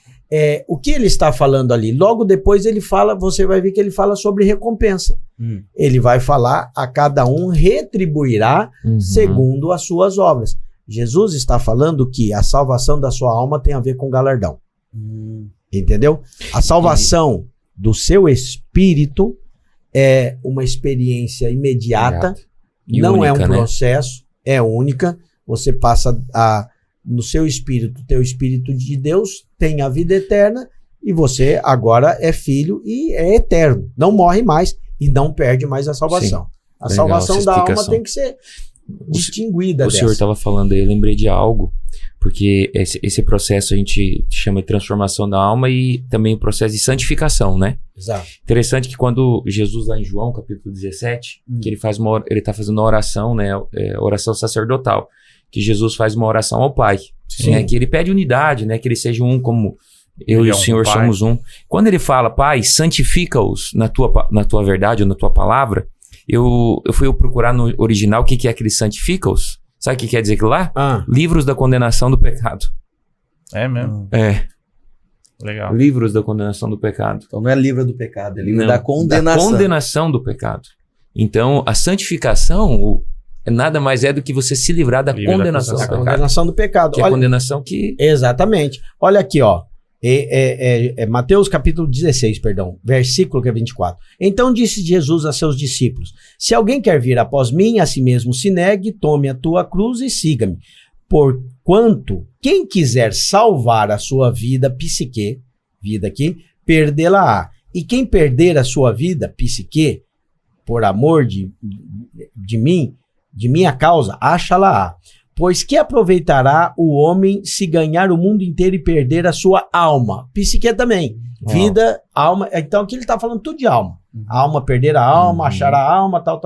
o que ele está falando ali, logo depois ele fala, você vai ver que ele fala sobre recompensa, ele vai falar, a cada um retribuirá segundo as suas obras. Jesus está falando que a salvação da sua alma tem a ver com galardão. Entendeu? A salvação do seu espírito é uma experiência imediata, não única, é um processo, é única. Você passa no seu espírito, teu espírito de Deus tem a vida eterna e você agora é filho e é eterno. Não morre mais e não perde mais a salvação. A salvação da alma tem que ser distinguida. O senhor estava falando aí, eu lembrei de algo, porque esse processo a gente chama de transformação da alma e também o processo de santificação, né? Exato. Interessante que quando Jesus, lá em João, capítulo 17, que ele está fazendo uma oração, né? Oração sacerdotal, que Jesus faz uma oração ao Pai, né? Que ele pede unidade, né? Que eles sejam um como eu e o Senhor somos um. Quando ele fala, Pai, santifica-os na tua verdade ou na tua palavra, eu fui procurar no original o que é aquele santifica-os. Sabe o que quer dizer aquilo lá? Livros da condenação do pecado. É mesmo? É. Legal. Livros da condenação do pecado. Então não é livro do pecado, é livro da condenação. Da condenação do pecado. Então, a santificação nada mais é do que você se livrar da condenação do pecado. Condenação do pecado. Que é a condenação que... Exatamente. Olha aqui, ó. Mateus capítulo 16, perdão, versículo que é 24. Então disse Jesus a seus discípulos: se alguém quer vir após mim, a si mesmo se negue, tome a tua cruz e siga-me. Porquanto quem quiser salvar a sua vida, psique, vida aqui, perdê-la-á. E quem perder a sua vida, psique, por amor de mim, de minha causa, acha-la-á. Pois que aproveitará o homem se ganhar o mundo inteiro e perder a sua alma? Psique também. Vida, alma. Então aqui ele está falando tudo de alma. Alma, perder a alma, achar a alma, tal.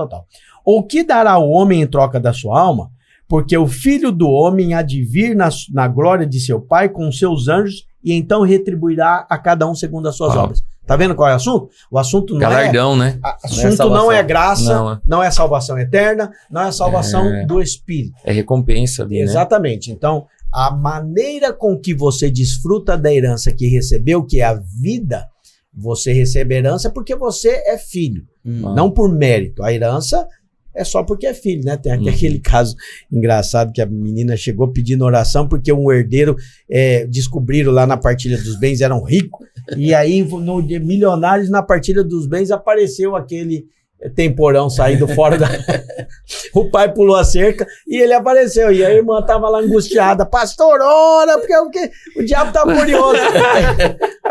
O que dará o homem em troca da sua alma? Porque o filho do homem há de vir na glória de seu Pai com seus anjos e então retribuirá a cada um segundo as suas obras. Tá vendo qual é o assunto? O assunto não galardão, né? Assunto não é graça, não é salvação eterna, não é salvação do espírito. É recompensa ali, exatamente. Né? Então, a maneira com que você desfruta da herança que recebeu, que é a vida, você recebe herança porque você é filho, não por mérito. A herança é só porque é filho, né? Tem até aquele caso engraçado que a menina chegou pedindo oração porque um herdeiro descobriram lá na partilha dos bens, eram ricos, e aí no Milionários, na partilha dos bens, apareceu aquele temporão saindo fora da... O pai pulou a cerca e ele apareceu, e a irmã tava lá angustiada: pastor, ora, porque o diabo tá furioso.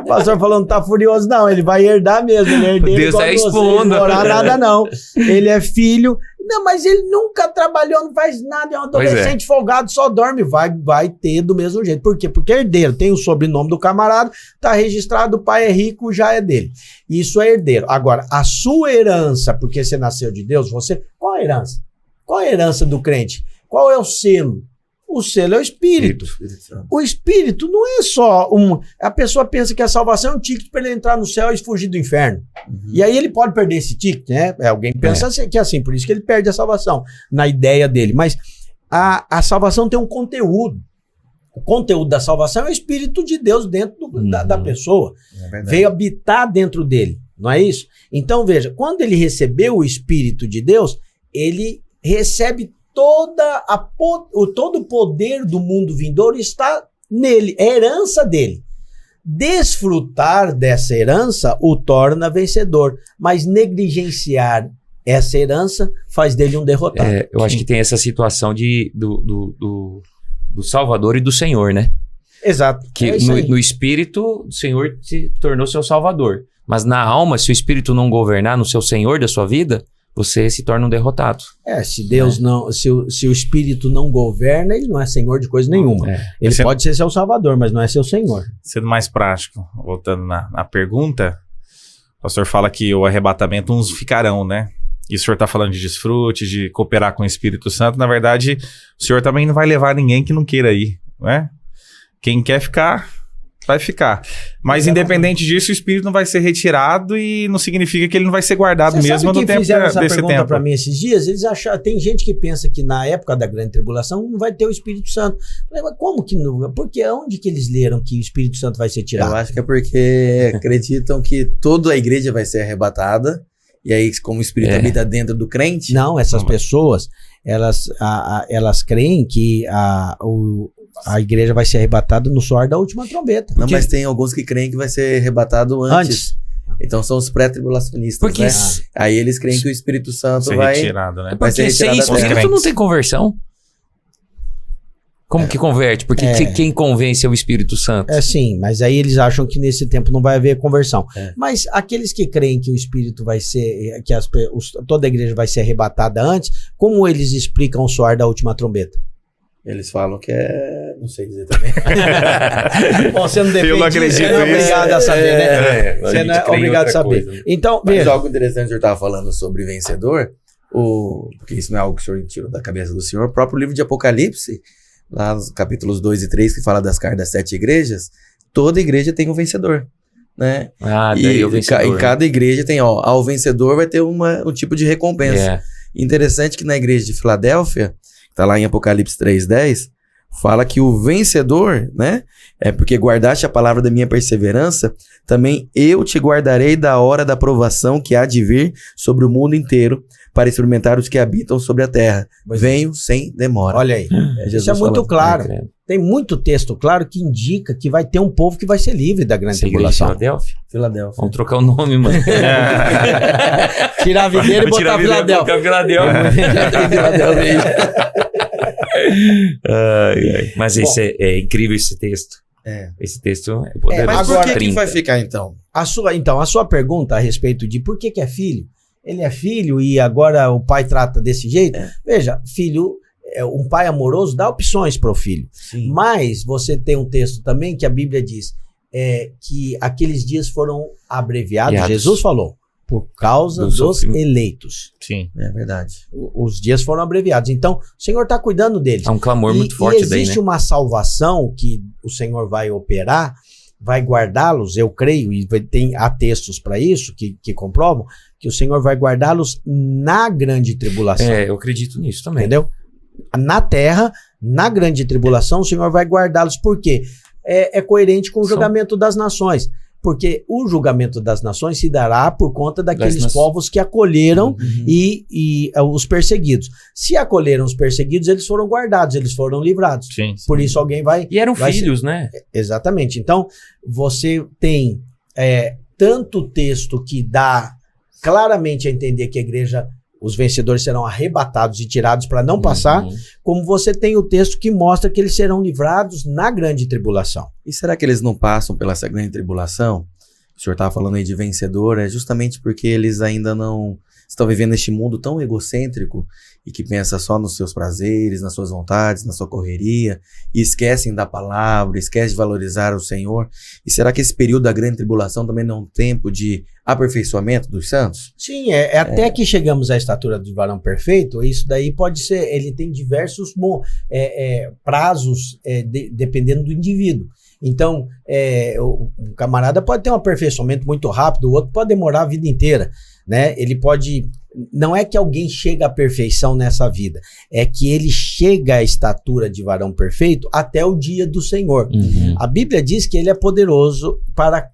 O pastor falou: não tá furioso não, ele vai herdar mesmo, ele é herdeiro. Deus tá expondo. Ele não orar nada não, ele é filho. Não, mas ele nunca trabalhou, não faz nada, é um adolescente folgado, só dorme. Vai ter do mesmo jeito. Por quê? Porque é herdeiro, tem o sobrenome do camarada, tá registrado, o pai é rico, já é dele. Isso é herdeiro. Agora, a sua herança, porque você nasceu de Deus, qual a herança? Qual a herança do crente? Qual é o selo? O selo é o Espírito. O Espírito não é só a pessoa pensa que a salvação é um ticket para ele entrar no céu e fugir do inferno. E aí ele pode perder esse ticket, né? Alguém pensa que é assim, por isso que ele perde a salvação, na ideia dele. Mas a salvação tem um conteúdo. O conteúdo da salvação é o Espírito de Deus dentro da pessoa. Veio habitar dentro dele, não é isso? Então veja, quando ele recebeu o Espírito de Deus, ele recebe todo o poder do mundo vindouro está nele, é herança dele. Desfrutar dessa herança o torna vencedor, mas negligenciar essa herança faz dele um derrotado. Eu acho que tem essa situação do Salvador e do Senhor, né? Exato. Que no espírito, o Senhor se tornou seu Salvador. Mas na alma, se o espírito não governar no seu Senhor da sua vida, você se torna um derrotado. Se Deus não, se o espírito não governa, ele não é senhor de coisa nenhuma. Ele pode ser seu salvador, mas não é seu senhor. Sendo mais prático, voltando na pergunta, o pastor fala que o arrebatamento uns ficarão, né? E o senhor está falando de desfrute, de cooperar com o Espírito Santo. Na verdade, o senhor também não vai levar ninguém que não queira ir, né? Quem quer ficar, vai ficar. Mas independente disso, o Espírito não vai ser retirado e não significa que ele não vai ser guardado mesmo no tempo desse tempo. Para mim esses dias, eles acharam, tem gente que pensa que na época da grande tribulação não vai ter o Espírito Santo. Mas como que não? Porque onde que eles leram que o Espírito Santo vai ser tirado? Eu acho que é porque acreditam que toda a igreja vai ser arrebatada. E aí, como o Espírito habita dentro do crente... Não, essas pessoas, elas creem que a igreja vai ser arrebatada no soar da última trombeta. Não, mas tem alguns que creem que vai ser arrebatado antes. Então são os pré-tribulacionistas, né? Aí eles creem que o Espírito Santo vai... retirado, né? Vai ser retirado sem Espírito não tem conversão. Como que converte? Porque quem convence é o Espírito Santo. Sim, mas aí eles acham que nesse tempo não vai haver conversão. Mas aqueles que creem que o Espírito vai ser, que toda a igreja vai ser arrebatada antes, como eles explicam o soar da última trombeta? Eles falam que não sei dizer também. Bom, você não depende, eu não acredito você não é obrigado a saber, né? Você não é obrigado a saber. Coisa. Então, mas veja. algo interessante, o senhor estava falando sobre vencedor, porque isso não é algo que o senhor tirou da cabeça do senhor, o próprio livro de Apocalipse, lá nos capítulos 2 e 3, que fala das cartas das 7 igrejas, toda igreja tem um vencedor, né? Daí o vencedor. Em cada igreja tem, ao vencedor vai ter um tipo de recompensa. Interessante que na igreja de Filadélfia, que tá lá em Apocalipse 3:10, fala que o vencedor, né? É porque guardaste a palavra da minha perseverança, também eu te guardarei da hora da provação que há de vir sobre o mundo inteiro, para experimentar os que habitam sobre a terra. Venho sem demora. Olha aí. Isso é muito claro. Tem muito texto claro que indica que vai ter um povo que vai ser livre da grande tribulação. Filadélfia. Vamos trocar o nome, mano. Tirar a videira e botar Filadélfia. Mas esse é incrível esse texto. Esse texto é poderoso. Mas por que vai ficar então? A sua pergunta a respeito de por que é filho, ele é filho e agora o pai trata desse jeito. Veja, filho, um pai amoroso dá opções para o filho. Sim. Mas você tem um texto também que a Bíblia diz que aqueles dias foram abreviados. Jesus falou, por causa dos eleitos. Sim, é verdade. Os dias foram abreviados. Então, o Senhor está cuidando deles. É um clamor muito forte daí, né? Existe uma salvação que o Senhor vai operar, vai guardá-los, eu creio, e há textos para isso que comprovam, que o Senhor vai guardá-los na grande tribulação. Eu acredito nisso também. Entendeu? Na terra, na grande tribulação, o Senhor vai guardá-los. Por quê? É coerente com o julgamento das nações. Porque o julgamento das nações se dará por conta daqueles povos que acolheram e os perseguidos. Se acolheram os perseguidos, eles foram guardados, eles foram livrados. Sim. Por isso alguém vai... E eram filhos, né? Exatamente. Então, você tem tanto texto que dá claramente a entender que a igreja, os vencedores serão arrebatados e tirados para não passar, como você tem o texto que mostra que eles serão livrados na grande tribulação. E será que eles não passam pela essa grande tribulação? O senhor estava falando aí de vencedor, é justamente porque eles ainda não estão vivendo neste mundo tão egocêntrico e que pensa só nos seus prazeres, nas suas vontades, na sua correria, e esquecem da palavra, esquecem de valorizar o Senhor. E será que esse período da grande tribulação também não é um tempo de aperfeiçoamento dos santos? Sim, até que chegamos à estatura do varão perfeito, isso daí pode ser, ele tem diversos prazos dependendo do indivíduo. Então, o camarada pode ter um aperfeiçoamento muito rápido, o outro pode demorar a vida inteira, né? Ele pode... Não é que alguém chega à perfeição nessa vida, é que ele chega à estatura de varão perfeito até o dia do Senhor. A Bíblia diz que ele é poderoso para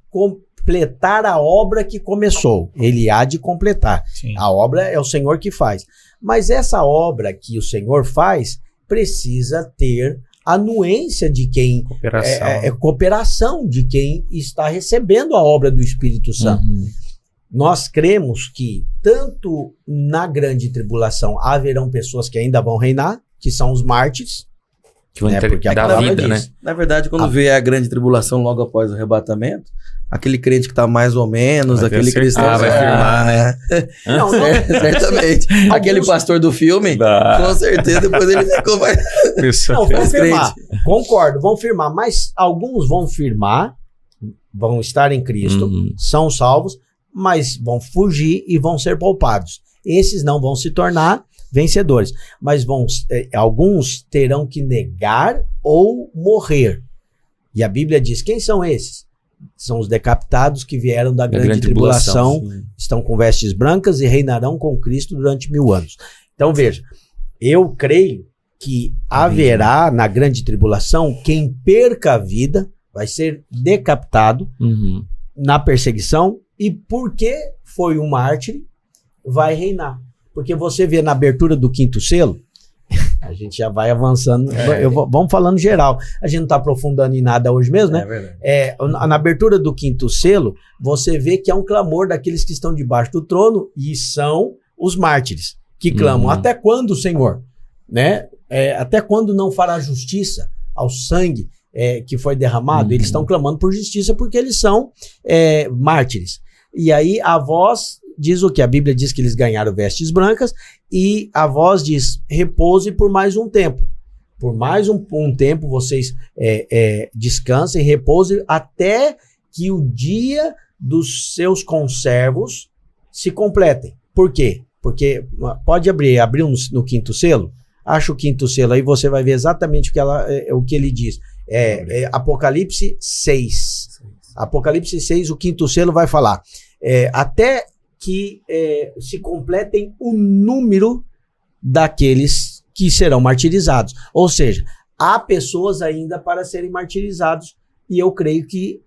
completar a obra que começou. Ele há de completar. Sim. A obra é o Senhor que faz. Mas essa obra que o Senhor faz precisa ter anuência de quem... Cooperação. Cooperação de quem está recebendo a obra do Espírito Santo. Nós cremos que tanto na grande tribulação haverão pessoas que ainda vão reinar, que são os mártires, Que vão porque a dar palavra vida, né? diz. Na verdade, quando vê a grande tribulação logo após o arrebatamento, aquele crente que tá mais ou menos, Vai ter aquele cristão certeza. vai firmar, né? Não, Certamente. Aquele pastor do filme, com certeza, depois ele ficou mais... Não, vão Fez firmar. Concordo, vão firmar. Mas alguns vão firmar, vão estar em Cristo, são salvos, mas vão fugir e vão ser poupados. Esses não vão se tornar vencedores. Mas alguns terão que negar ou morrer. E a Bíblia diz, quem são esses? São os decapitados que vieram da grande tribulação, estão com vestes brancas e reinarão com Cristo durante 1000 anos. Então veja, eu creio que haverá na grande tribulação quem perca a vida, vai ser decapitado na perseguição, e porque foi um mártir, vai reinar. Porque você vê na abertura do 5º selo, a gente já vai avançando, vamos falando geral, a gente não está aprofundando em nada hoje mesmo, né? É verdade. Na abertura do 5º selo, você vê que é um clamor daqueles que estão debaixo do trono, e são os mártires, que clamam, até quando, Senhor? Né? Até quando não fará justiça ao sangue que foi derramado? Eles estão clamando por justiça porque eles são mártires. E aí a voz diz o que? A Bíblia diz que eles ganharam vestes brancas, e a voz diz, repouse por mais um tempo. Por mais um tempo vocês descansem, repousem, até que o dia dos seus conservos se completem. Por quê? Porque pode abriu no 5º selo, acha o 5º selo aí, você vai ver exatamente o que ele diz. Apocalipse 6. Apocalipse 6, o 5º selo vai falar. Até que se completem o número daqueles que serão martirizados. Ou seja, há pessoas ainda para serem martirizados, e eu creio que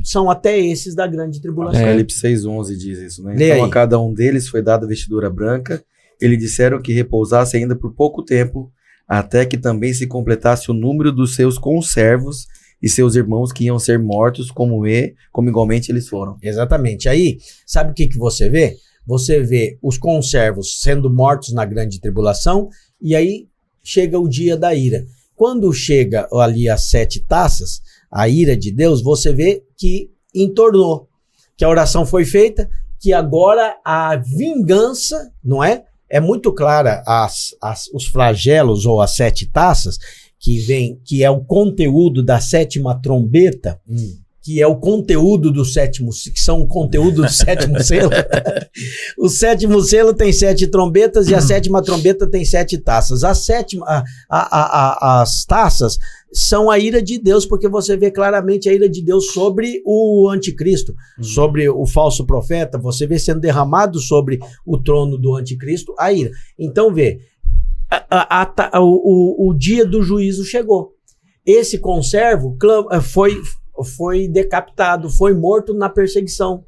são até esses da grande tribulação. Apocalipse 6:11 diz isso, né? Lê Então aí. a cada um deles foi dada vestidura branca. Eles disseram que repousasse ainda por pouco tempo, até que também se completasse o número dos seus conservos e seus irmãos que iam ser mortos como igualmente eles foram. Exatamente. Aí, sabe o que você vê? Você vê os conservos sendo mortos na grande tribulação, e aí chega o dia da ira. Quando chega ali as 7 taças, a ira de Deus, você vê que entornou, que a oração foi feita, que agora a vingança, não é? É muito clara os flagelos ou as 7 taças, que é o conteúdo da 7ª trombeta, que é o conteúdo do 7º, que são o conteúdo do 7º selo. O 7º selo tem 7 trombetas e a 7ª trombeta tem 7 taças. As taças são a ira de Deus, porque você vê claramente a ira de Deus sobre o anticristo, sobre o falso profeta, você vê sendo derramado sobre o trono do anticristo a ira. Então vê, o dia do juízo chegou. Esse conservo foi decapitado, foi morto na perseguição,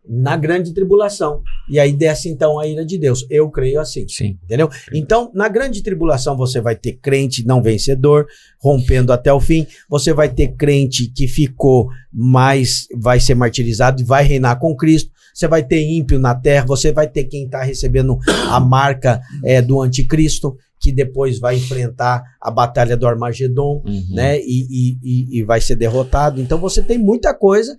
na grande tribulação. E aí desce então a ira de Deus. Eu creio assim. Entendeu? Então, na grande tribulação você vai ter crente não vencedor, rompendo até o fim. Você vai ter crente que ficou, mas vai ser martirizado e vai reinar com Cristo. Você vai ter ímpio na terra, você vai ter quem está recebendo a marca do anticristo, que depois vai enfrentar a batalha do Armagedon, né? E vai ser derrotado. Então você tem muita coisa,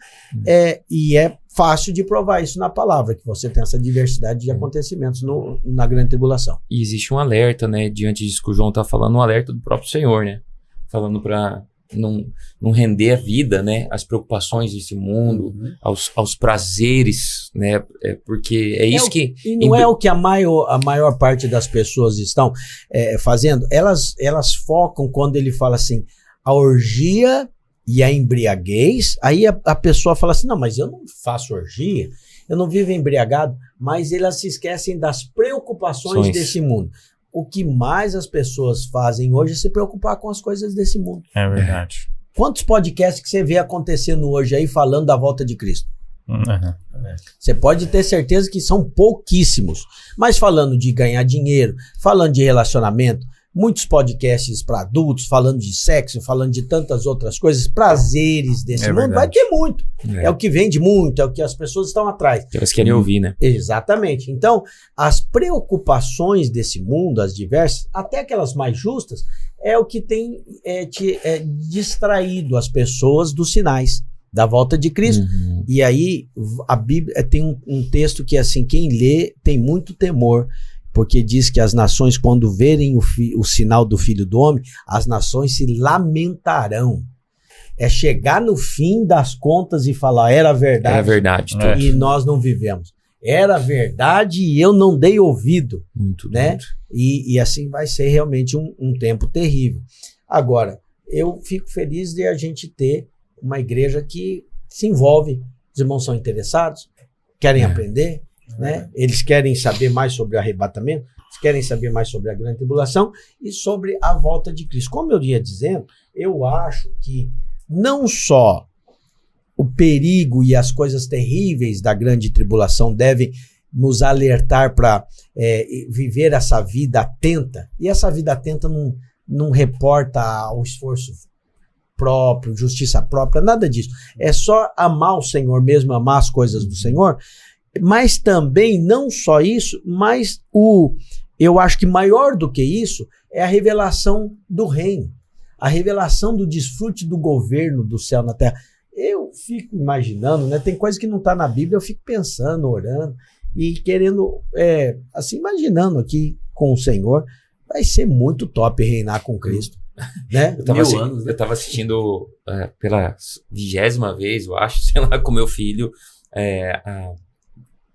e é fácil de provar isso na palavra, que você tem essa diversidade de acontecimentos na grande tribulação. E existe um alerta, né? Diante disso que o João está falando, um alerta do próprio Senhor, né? Falando para não render a vida, né? Às preocupações desse mundo, aos prazeres, né? Porque é isso que... E não é o que a maior parte das pessoas estão fazendo. Elas focam quando ele fala assim, a orgia e a embriaguez. Aí a pessoa fala assim, não, mas eu não faço orgia, eu não vivo embriagado. Mas elas se esquecem das preocupações desse mundo. O que mais as pessoas fazem hoje é se preocupar com as coisas desse mundo. É verdade. Quantos podcasts que você vê acontecendo hoje aí falando da volta de Cristo? Você pode ter certeza que são pouquíssimos. Mas falando de ganhar dinheiro, falando de relacionamento, muitos podcasts para adultos, falando de sexo, falando de tantas outras coisas, prazeres desse mundo, verdade. vai ter muito. É o que vende muito, é o que as pessoas estão atrás. Que elas querem ouvir, né? Exatamente. Então, as preocupações desse mundo, as diversas, até aquelas mais justas, é o que tem distraído as pessoas dos sinais da volta de Cristo. E aí, a Bíblia tem um texto que, assim, quem lê tem muito temor, porque diz que as nações, quando verem o sinal do Filho do Homem, as nações se lamentarão. É chegar no fim das contas e falar, era verdade. Era verdade. E nós não vivemos. Era verdade e eu não dei ouvido. Muito, né? muito. E assim vai ser realmente um tempo terrível. Agora, eu fico feliz de a gente ter uma igreja que se envolve. Os irmãos são interessados, querem aprender, né? Eles querem saber mais sobre o arrebatamento, eles querem saber mais sobre a grande tribulação e sobre a volta de Cristo. Como eu ia dizendo, eu acho que não só o perigo e as coisas terríveis da grande tribulação devem nos alertar para viver essa vida atenta, e essa vida atenta não reporta ao esforço próprio, justiça própria, nada disso. É só amar o Senhor mesmo, amar as coisas do Senhor, mas também não só isso, mas eu acho que maior do que isso é a revelação do reino, a revelação do desfrute do governo do céu na terra. Eu fico imaginando, né? Tem coisa que não está na Bíblia, eu fico pensando, orando e querendo, assim, imaginando aqui com o Senhor, vai ser muito top reinar com Cristo, né? Eu tava assistindo pela 20ª vez, eu acho, sei lá, com meu filho,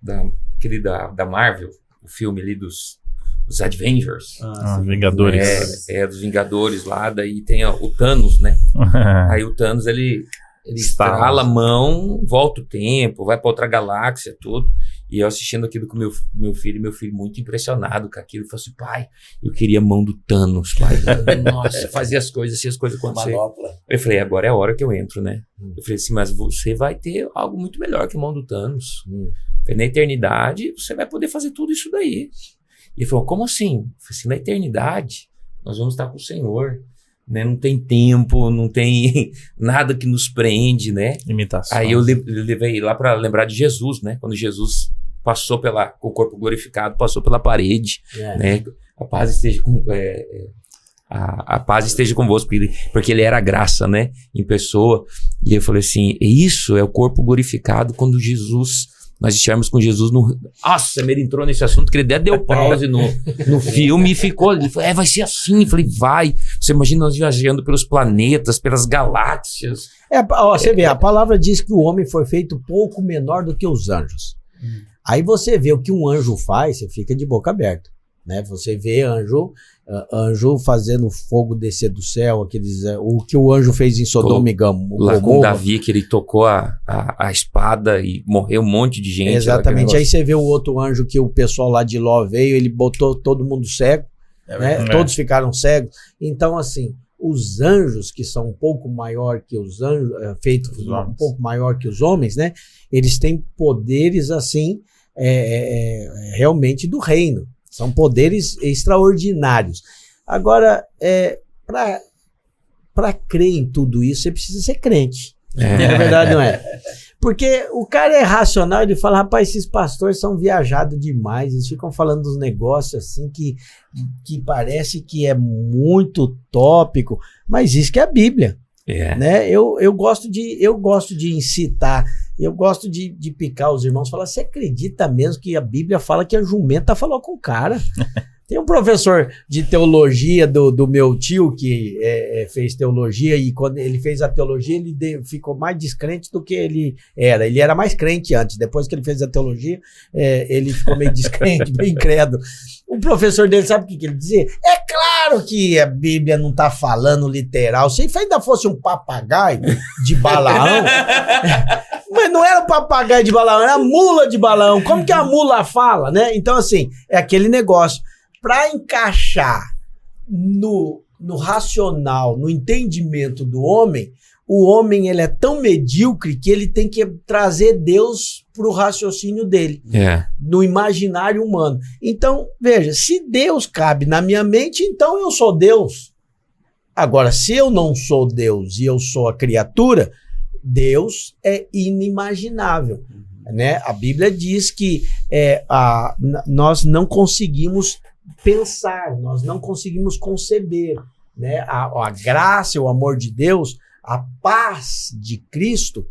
da Marvel, o filme ali dos Avengers. Vingadores. Dos Vingadores lá, daí tem o Thanos, né? Aí o Thanos, ele estrala a mão, volta o tempo, vai pra outra galáxia, tudo. E eu assistindo aquilo com meu filho muito impressionado com aquilo. Ele falou assim, pai, eu queria a mão do Thanos, pai. Nossa, fazia as coisas assim, as coisas acontecerem. Eu falei, agora é a hora que eu entro, né? Eu falei assim, mas você vai ter algo muito melhor que a mão do Thanos. Na eternidade, você vai poder fazer tudo isso daí. E ele falou, como assim? Eu falei assim, na eternidade, nós vamos estar com o Senhor. Né? Não tem tempo, não tem nada que nos prende, né? Imitação. Aí eu levei lá para lembrar de Jesus, né? Quando Jesus passou com o corpo glorificado, passou pela parede, né? A paz esteja com a paz esteja convosco, porque ele era a graça, né? Em pessoa. E eu falei assim, isso é o corpo glorificado quando nós estivermos com Jesus no... Nossa, ele entrou nesse assunto que ele até deu pause no filme e ficou ali. Falei, vai ser assim. Falei, vai. Você imagina nós viajando pelos planetas, pelas galáxias. Você vê, a palavra diz que o homem foi feito pouco menor do que os anjos. Aí você vê o que um anjo faz, você fica de boca aberta. Né? Você vê anjo fazendo fogo descer do céu, o que o anjo fez em Sodoma e Gomorra. Lá com Davi, que ele tocou a espada e morreu um monte de gente. Exatamente. Aí você vê o outro anjo que o pessoal lá de Ló veio, ele botou todo mundo cego, né? Todos ficaram cegos. Então, assim, os anjos, que são um pouco maior que os anjos, feitos um pouco maior que os homens, né? Eles têm poderes, assim, realmente do reino. São poderes extraordinários. Agora, para crer em tudo isso, você precisa ser crente. É verdade, não é? Porque o cara é racional, ele fala, rapaz, esses pastores são viajados demais, eles ficam falando dos negócios assim que parece que é muito tópico, mas isso que é a Bíblia. Né? Eu gosto de incitar, eu gosto de picar os irmãos, falar, você acredita mesmo que a Bíblia fala que a jumenta falou com o cara? Tem um professor de teologia do meu tio que fez teologia, e quando ele fez a teologia ele ficou mais descrente do que ele era. Ele era mais crente antes, depois que ele fez a teologia ele ficou meio descrente, bem incrédulo. O professor dele, sabe o que ele dizia? É claro que a Bíblia não está falando literal. Se ainda fosse um papagaio de Balaão, mas não era um papagaio de Balaão, era a mula de Balaão. Como que a mula fala, né? Então, assim, é aquele negócio. Para encaixar no racional, no entendimento do homem, o homem ele é tão medíocre que ele tem que trazer Deus para o raciocínio dele, no imaginário humano. Então, veja, se Deus cabe na minha mente, então eu sou Deus. Agora, se eu não sou Deus e eu sou a criatura, Deus é inimaginável. Né? A Bíblia diz que nós não conseguimos pensar, nós não conseguimos conceber. Né? A graça, o amor de Deus, a paz de Cristo,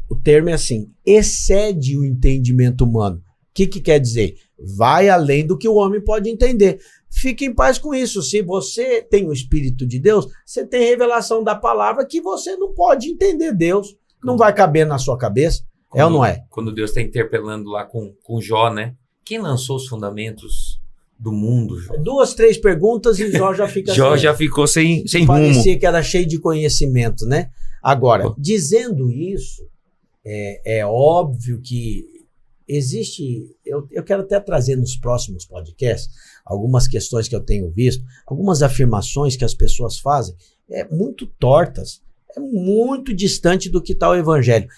o termo é assim, excede o entendimento humano. O que quer dizer? Vai além do que o homem pode entender. Fique em paz com isso. Se você tem o Espírito de Deus, você tem revelação da palavra que você não pode entender Deus. Não vai caber na sua cabeça. É ou não é? Quando Deus está interpelando lá com Jó, né? Quem lançou os fundamentos do mundo, Jó? 2, 3 perguntas e Jó já fica Jó já ficou sem rumo. Parecia que era cheio de conhecimento, né? Agora, dizendo isso, é óbvio que existe... Eu quero até trazer nos próximos podcasts algumas questões que eu tenho visto, algumas afirmações que as pessoas fazem, muito tortas, muito distante do que está o evangelho.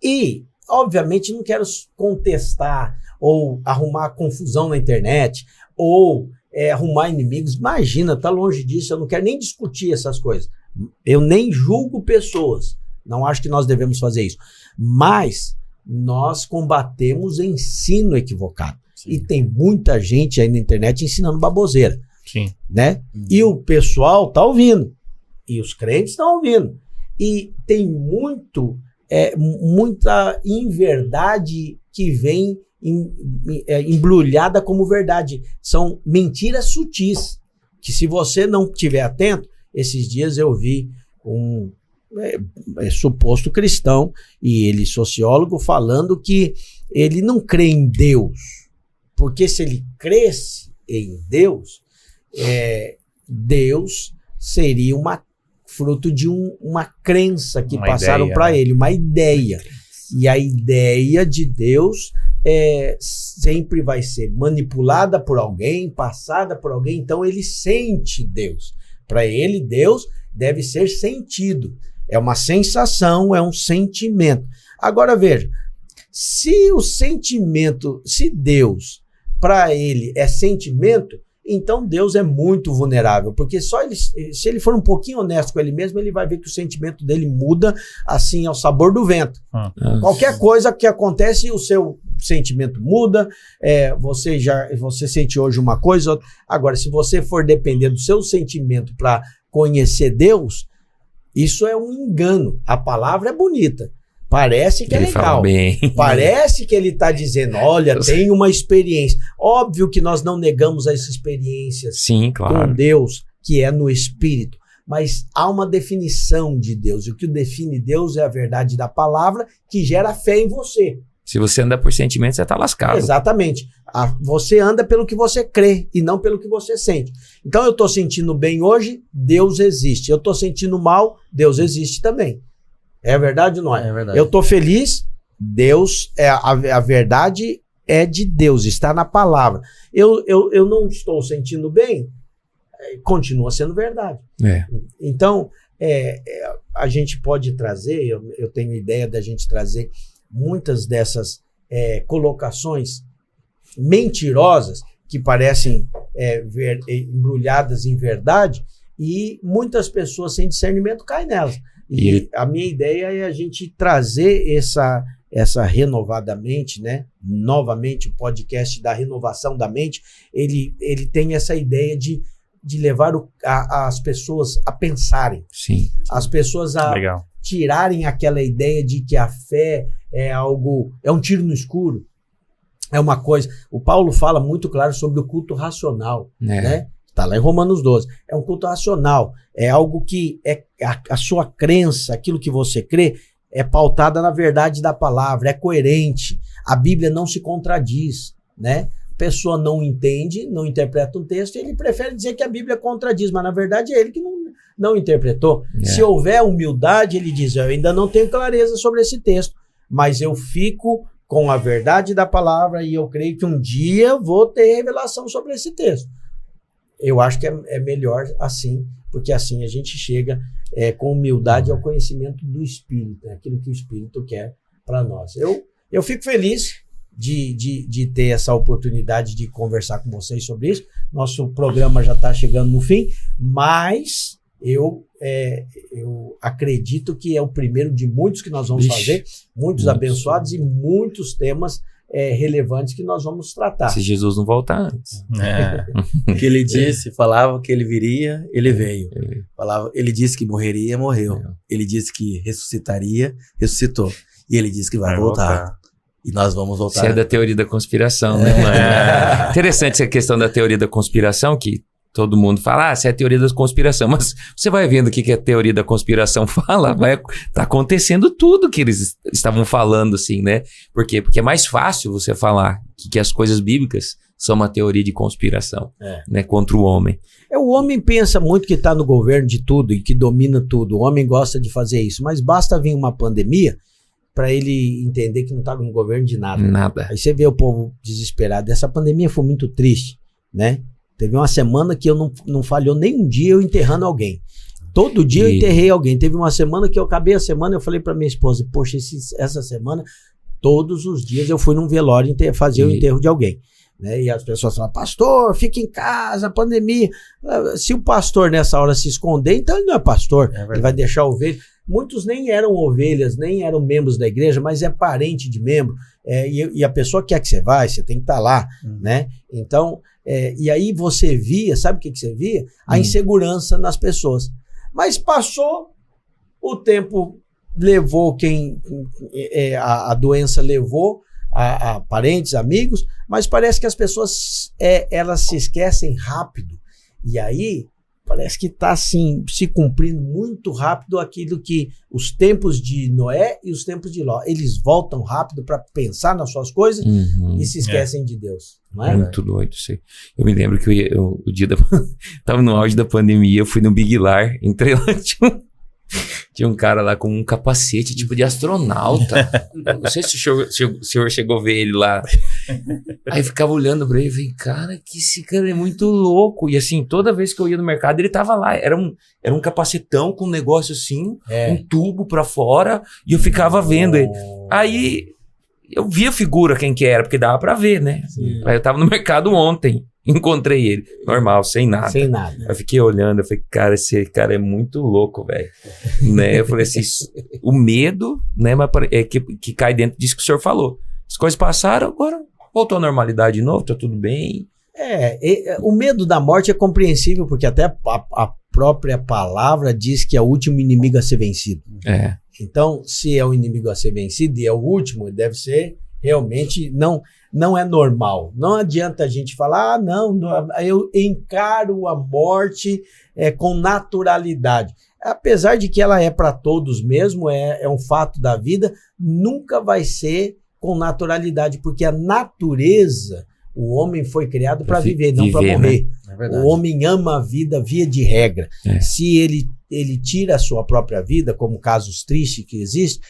E, obviamente, não quero contestar ou arrumar confusão na internet ou arrumar inimigos. Imagina, tá longe disso, eu não quero nem discutir essas coisas. Eu nem julgo pessoas, não acho que nós devemos fazer isso. Mas nós combatemos ensino equivocado. Sim. E tem muita gente aí na internet ensinando baboseira. Sim. Né? E o pessoal tá ouvindo. E os crentes estão ouvindo. E tem muita inverdade que vem embrulhada como verdade. São mentiras sutis, que se você não estiver atento, esses dias eu vi um suposto cristão, e ele sociólogo, falando que ele não crê em Deus, porque se ele cresce em Deus, Deus seria fruto de uma crença que passaram para ele, uma ideia. E a ideia de Deus sempre vai ser manipulada por alguém, passada por alguém, então ele sente Deus. Para ele, Deus deve ser sentido. É uma sensação, é um sentimento. Agora veja, se Deus, para ele, é sentimento, então Deus é muito vulnerável, porque se ele for um pouquinho honesto com ele mesmo, ele vai ver que o sentimento dele muda assim ao sabor do vento. Qualquer coisa que acontece, o seu sentimento muda, você sente hoje uma coisa, outra. Agora, se você for depender do seu sentimento para conhecer Deus, isso é um engano. A palavra é bonita. Parece que é legal. Parece que ele está dizendo, olha, tem uma experiência. Óbvio que nós não negamos essa experiência com Deus, que é no Espírito. Mas há uma definição de Deus. E o que define Deus é a verdade da palavra que gera fé em você. Se você anda por sentimento, você está lascado. Exatamente. Você anda pelo que você crê e não pelo que você sente. Então eu estou sentindo bem hoje, Deus existe. Eu estou sentindo mal, Deus existe também. É verdade ou não é? É verdade. Eu estou feliz, Deus, a verdade é de Deus, está na palavra. Eu não estou sentindo bem, continua sendo verdade. Então, a gente pode trazer, eu tenho ideia da gente trazer muitas dessas colocações mentirosas que parecem embrulhadas em verdade, e muitas pessoas sem discernimento caem nelas. E a minha ideia é a gente trazer essa renovadamente, né? Novamente, o podcast da renovação da mente, ele tem essa ideia de levar as pessoas a pensarem. Sim. As pessoas a tirarem aquela ideia de que a fé é um tiro no escuro. É uma coisa... O Paulo fala muito claro sobre o culto racional, né? Está lá em Romanos 12. É um culto racional. É algo que a sua crença, aquilo que você crê, é pautada na verdade da palavra, é coerente. A Bíblia não se contradiz, né? A pessoa não entende, não interpreta um texto, e ele prefere dizer que a Bíblia contradiz, mas na verdade é ele que não interpretou. Se houver humildade, ele diz, eu ainda não tenho clareza sobre esse texto, mas eu fico com a verdade da palavra e eu creio que um dia vou ter revelação sobre esse texto. eu acho que é melhor assim, porque assim a gente chega com humildade ao conhecimento do Espírito, né? Aquilo que o Espírito quer para nós. Eu fico feliz de ter essa oportunidade de conversar com vocês sobre isso. Nosso programa já está chegando no fim, mas eu acredito que é o primeiro de muitos que nós vamos fazer, muitos abençoados e muitos temas relevantes que nós vamos tratar. Se Jesus não voltar antes. O que ele disse, falava que ele viria, ele veio. Ele disse que morreria, morreu. Ele disse que ressuscitaria, ressuscitou. E ele disse que vai voltar. E nós vamos voltar. Isso é da teoria da conspiração, né, mano? Interessante essa questão da teoria da conspiração, que todo mundo fala, isso é a teoria da conspiração, mas você vai vendo o que a teoria da conspiração fala, tá acontecendo tudo que eles estavam falando, assim, né? Por quê? Porque é mais fácil você falar que as coisas bíblicas são uma teoria de conspiração, né, contra o homem. O homem pensa muito que está no governo de tudo e que domina tudo, o homem gosta de fazer isso, mas basta vir uma pandemia para ele entender que não está no governo de nada. Nada. Aí você vê o povo desesperado. Essa pandemia foi muito triste, né? Teve uma semana que eu não falhou nem um dia eu enterrando alguém. Todo dia eu enterrei alguém. Teve uma semana que eu acabei a semana, eu falei para minha esposa, poxa, essa semana, todos os dias eu fui num velório fazer o enterro de alguém. Né? E as pessoas falam, pastor, fica em casa, pandemia. Se o pastor nessa hora se esconder, então ele não é pastor. Ele vai deixar a ovelha. Muitos nem eram ovelhas, nem eram membros da igreja, mas é parente de membro. E a pessoa quer que você vá, você tem que estar lá. Né? Então, e aí você via, sabe o que você via? A insegurança nas pessoas. Mas passou, o tempo levou a doença levou a parentes, amigos, mas parece que as pessoas elas se esquecem rápido. E aí parece que está assim, se cumprindo muito rápido aquilo que os tempos de Noé e os tempos de Ló. Eles voltam rápido para pensar nas suas coisas e se esquecem de Deus. Não é? Muito doido isso aí. Eu me lembro que o dia tava no auge da pandemia, eu fui no Big Lar, entrei lá, tinha um cara lá com um capacete tipo de astronauta. Não sei se o senhor chegou a ver ele lá. Aí eu ficava olhando pra ele e falei, cara, que esse cara é muito louco. E assim, toda vez que eu ia no mercado, ele tava lá. Era um capacetão com um negócio assim, um tubo pra fora, e eu ficava vendo ele. Aí eu vi a figura, quem que era, porque dava pra ver, né? Aí eu tava no mercado ontem, encontrei ele, normal, sem nada. Sem nada. Eu fiquei olhando, eu falei, cara, esse cara é muito louco, velho. Né? Eu falei assim, o medo, né, mas que cai dentro disso que o senhor falou. As coisas passaram, agora voltou à normalidade de novo, tá tudo bem. O medo da morte é compreensível, porque até a própria palavra diz que é o último inimigo a ser vencido. Então, se é o inimigo a ser vencido e é o último, deve ser realmente, não é normal. Não adianta a gente falar, não, eu encaro a morte com naturalidade. Apesar de que ela é para todos mesmo, é um fato da vida, nunca vai ser com naturalidade, porque a natureza, o homem foi criado para viver, não para morrer. Né? O homem ama a vida via de regra. Se ele tira a sua própria vida, como casos tristes que existem,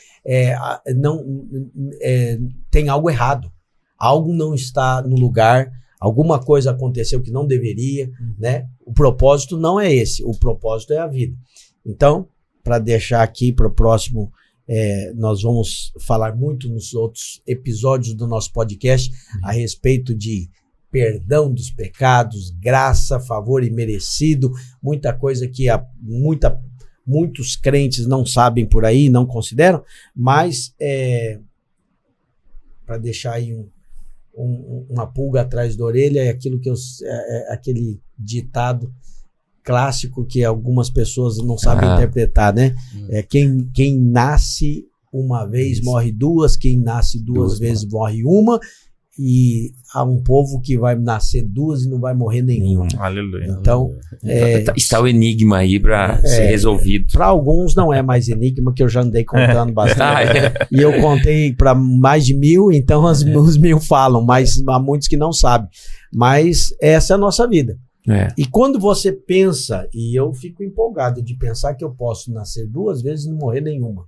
tem algo errado. Algo não está no lugar, alguma coisa aconteceu que não deveria, né? O propósito não é esse, o propósito é a vida. Então, para deixar aqui para o próximo, nós vamos falar muito nos outros episódios do nosso podcast a respeito de perdão dos pecados, graça, favor imerecido, muita coisa que muitos crentes não sabem por aí, não consideram, mas para deixar aí uma pulga atrás da orelha, é aquilo que aquele ditado clássico que algumas pessoas não sabem interpretar, né? Quem nasce uma vez morre duas, quem nasce duas vezes morre uma, e há um povo que vai nascer duas e não vai morrer nenhuma. Aleluia. Então, está o enigma aí para ser resolvido. Para alguns não é mais enigma, que eu já andei contando bastante. E eu contei para mais de 1000, então os 1000 falam, mas há muitos que não sabem. Mas essa é a nossa vida. E quando você pensa, e eu fico empolgado de pensar que eu posso nascer duas vezes e não morrer nenhuma,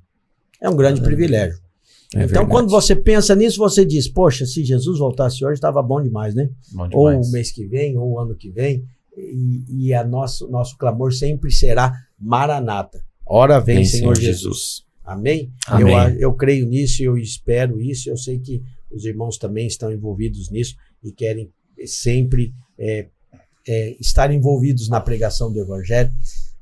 é um grande privilégio. Então, verdade. Quando você pensa nisso, você diz, poxa, se Jesus voltasse hoje, estava bom demais, né? Bom demais. Ou o mês que vem, ou o ano que vem. e nosso clamor sempre será Maranata. Ora vem, Senhor Jesus. Amém? Amém. Eu creio nisso, eu espero isso, eu sei que os irmãos também estão envolvidos nisso e querem sempre estar envolvidos na pregação do Evangelho.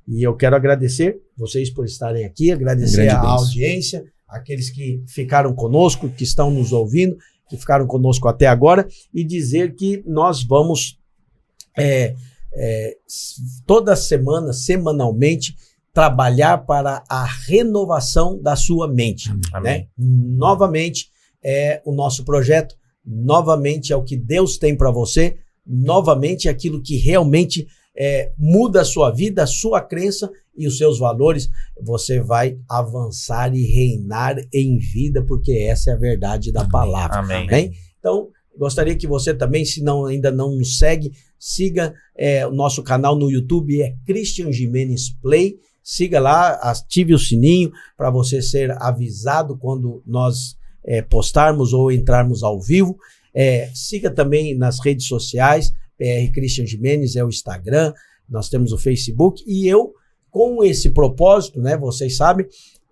E eu quero agradecer vocês por estarem aqui, agradecer a audiência, aqueles que ficaram conosco, que estão nos ouvindo, que ficaram conosco até agora, e dizer que nós vamos toda semana, semanalmente, trabalhar para a renovação da sua mente. Né? Novamente é o nosso projeto, novamente é o que Deus tem para você, novamente é aquilo que realmente muda a sua vida, a sua crença e os seus valores. Você vai avançar e reinar em vida, porque essa é a verdade da palavra. Amém? Então, gostaria que você também, se ainda não nos segue, siga o nosso canal no YouTube, Christian Gimenez Play. Siga lá, ative o sininho para você ser avisado quando nós postarmos ou entrarmos ao vivo. Siga também nas redes sociais, PR Christian Gimenez é o Instagram, nós temos o Facebook, e eu, com esse propósito, né, vocês sabem,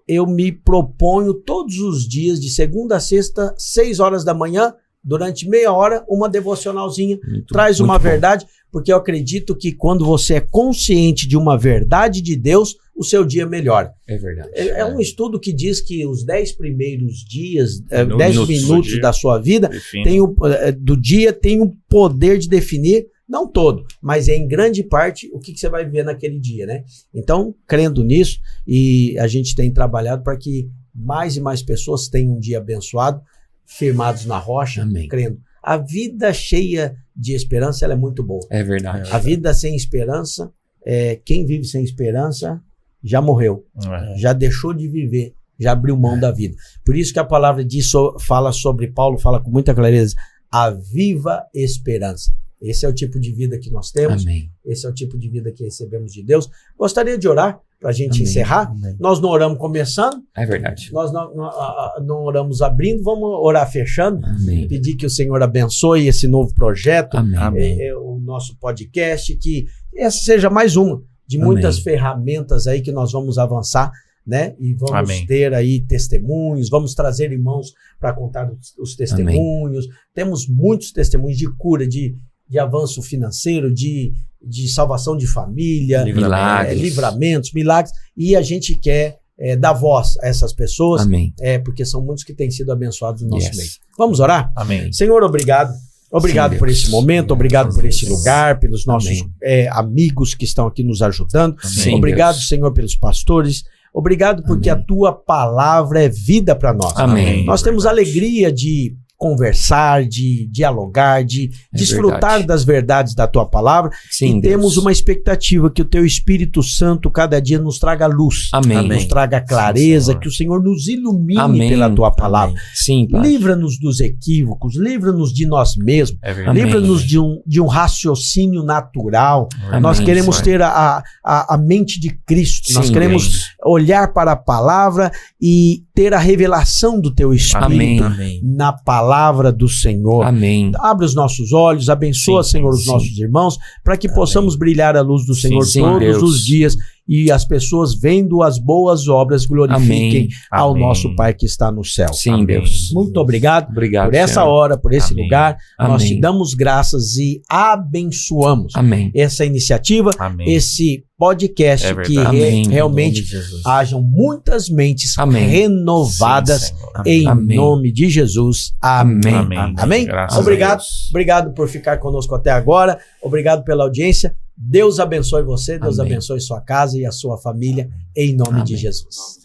eu me proponho todos os dias, de segunda a sexta, 6 horas da manhã, durante meia hora, uma devocionalzinha, traz uma verdade, porque eu acredito que quando você é consciente de uma verdade de Deus, o seu dia melhora. É verdade. É um estudo que diz que os 10 primeiros dias, 10 minutos da sua vida, do dia, tem o poder de definir, não todo, mas em grande parte, o que você vai viver naquele dia, né? Então, crendo nisso, e a gente tem trabalhado para que mais e mais pessoas tenham um dia abençoado, firmados na rocha, crendo. A vida cheia de esperança, ela é muito boa. É verdade. A vida sem esperança, quem vive sem esperança já morreu, já deixou de viver, já abriu mão da vida. Por isso que a palavra fala sobre Paulo, fala com muita clareza, a viva esperança. Esse é o tipo de vida que nós temos. Amém. Esse é o tipo de vida que recebemos de Deus. Gostaria de orar para a gente encerrar. Amém. Nós não oramos começando. É verdade. Nós não oramos abrindo. Vamos orar fechando. Amém. Pedir que o Senhor abençoe esse novo projeto. Amém. O nosso podcast. Que essa seja mais uma de muitas ferramentas aí que nós vamos avançar, né? E vamos ter aí testemunhos, vamos trazer irmãos para contar os testemunhos. Temos muitos testemunhos de cura, de avanço financeiro, de salvação de família, livramentos, milagres, e a gente quer dar voz a essas pessoas, porque são muitos que têm sido abençoados no nosso meio. Vamos orar? Amém. Senhor, obrigado. Obrigado por esse momento, obrigado por esse lugar, pelos nossos amigos que estão aqui nos ajudando. Sim, obrigado, Deus. Senhor, pelos pastores. Obrigado porque a tua palavra é vida para nós. Amém. Nós temos alegria de conversar, de dialogar, de desfrutar das verdades da tua palavra. Sim, e temos uma expectativa que o teu Espírito Santo cada dia nos traga luz, nos traga clareza, sim, que o Senhor nos ilumine pela tua palavra. Sim, livra-nos dos equívocos, livra-nos de nós mesmos, livra-nos de um raciocínio natural. Nós queremos ter a mente de Cristo, sim, nós queremos olhar para a palavra e ter a revelação do teu Espírito na palavra do Senhor. Amém. Abre os nossos olhos, abençoa, sim, Senhor, os nossos irmãos, para que possamos brilhar a luz do Senhor todos os dias e as pessoas, vendo as boas obras, glorifiquem ao nosso Pai que está no céu. Sim, Deus. Muito obrigado por essa Senhor. hora, por esse lugar. Nós te damos graças e abençoamos essa iniciativa, esse podcast, que realmente hajam muitas mentes renovadas, sim, em nome de Jesus. Amém. Obrigado por ficar conosco até agora. Obrigado pela audiência. Deus abençoe você, Deus abençoe sua casa e a sua família, em nome de Jesus.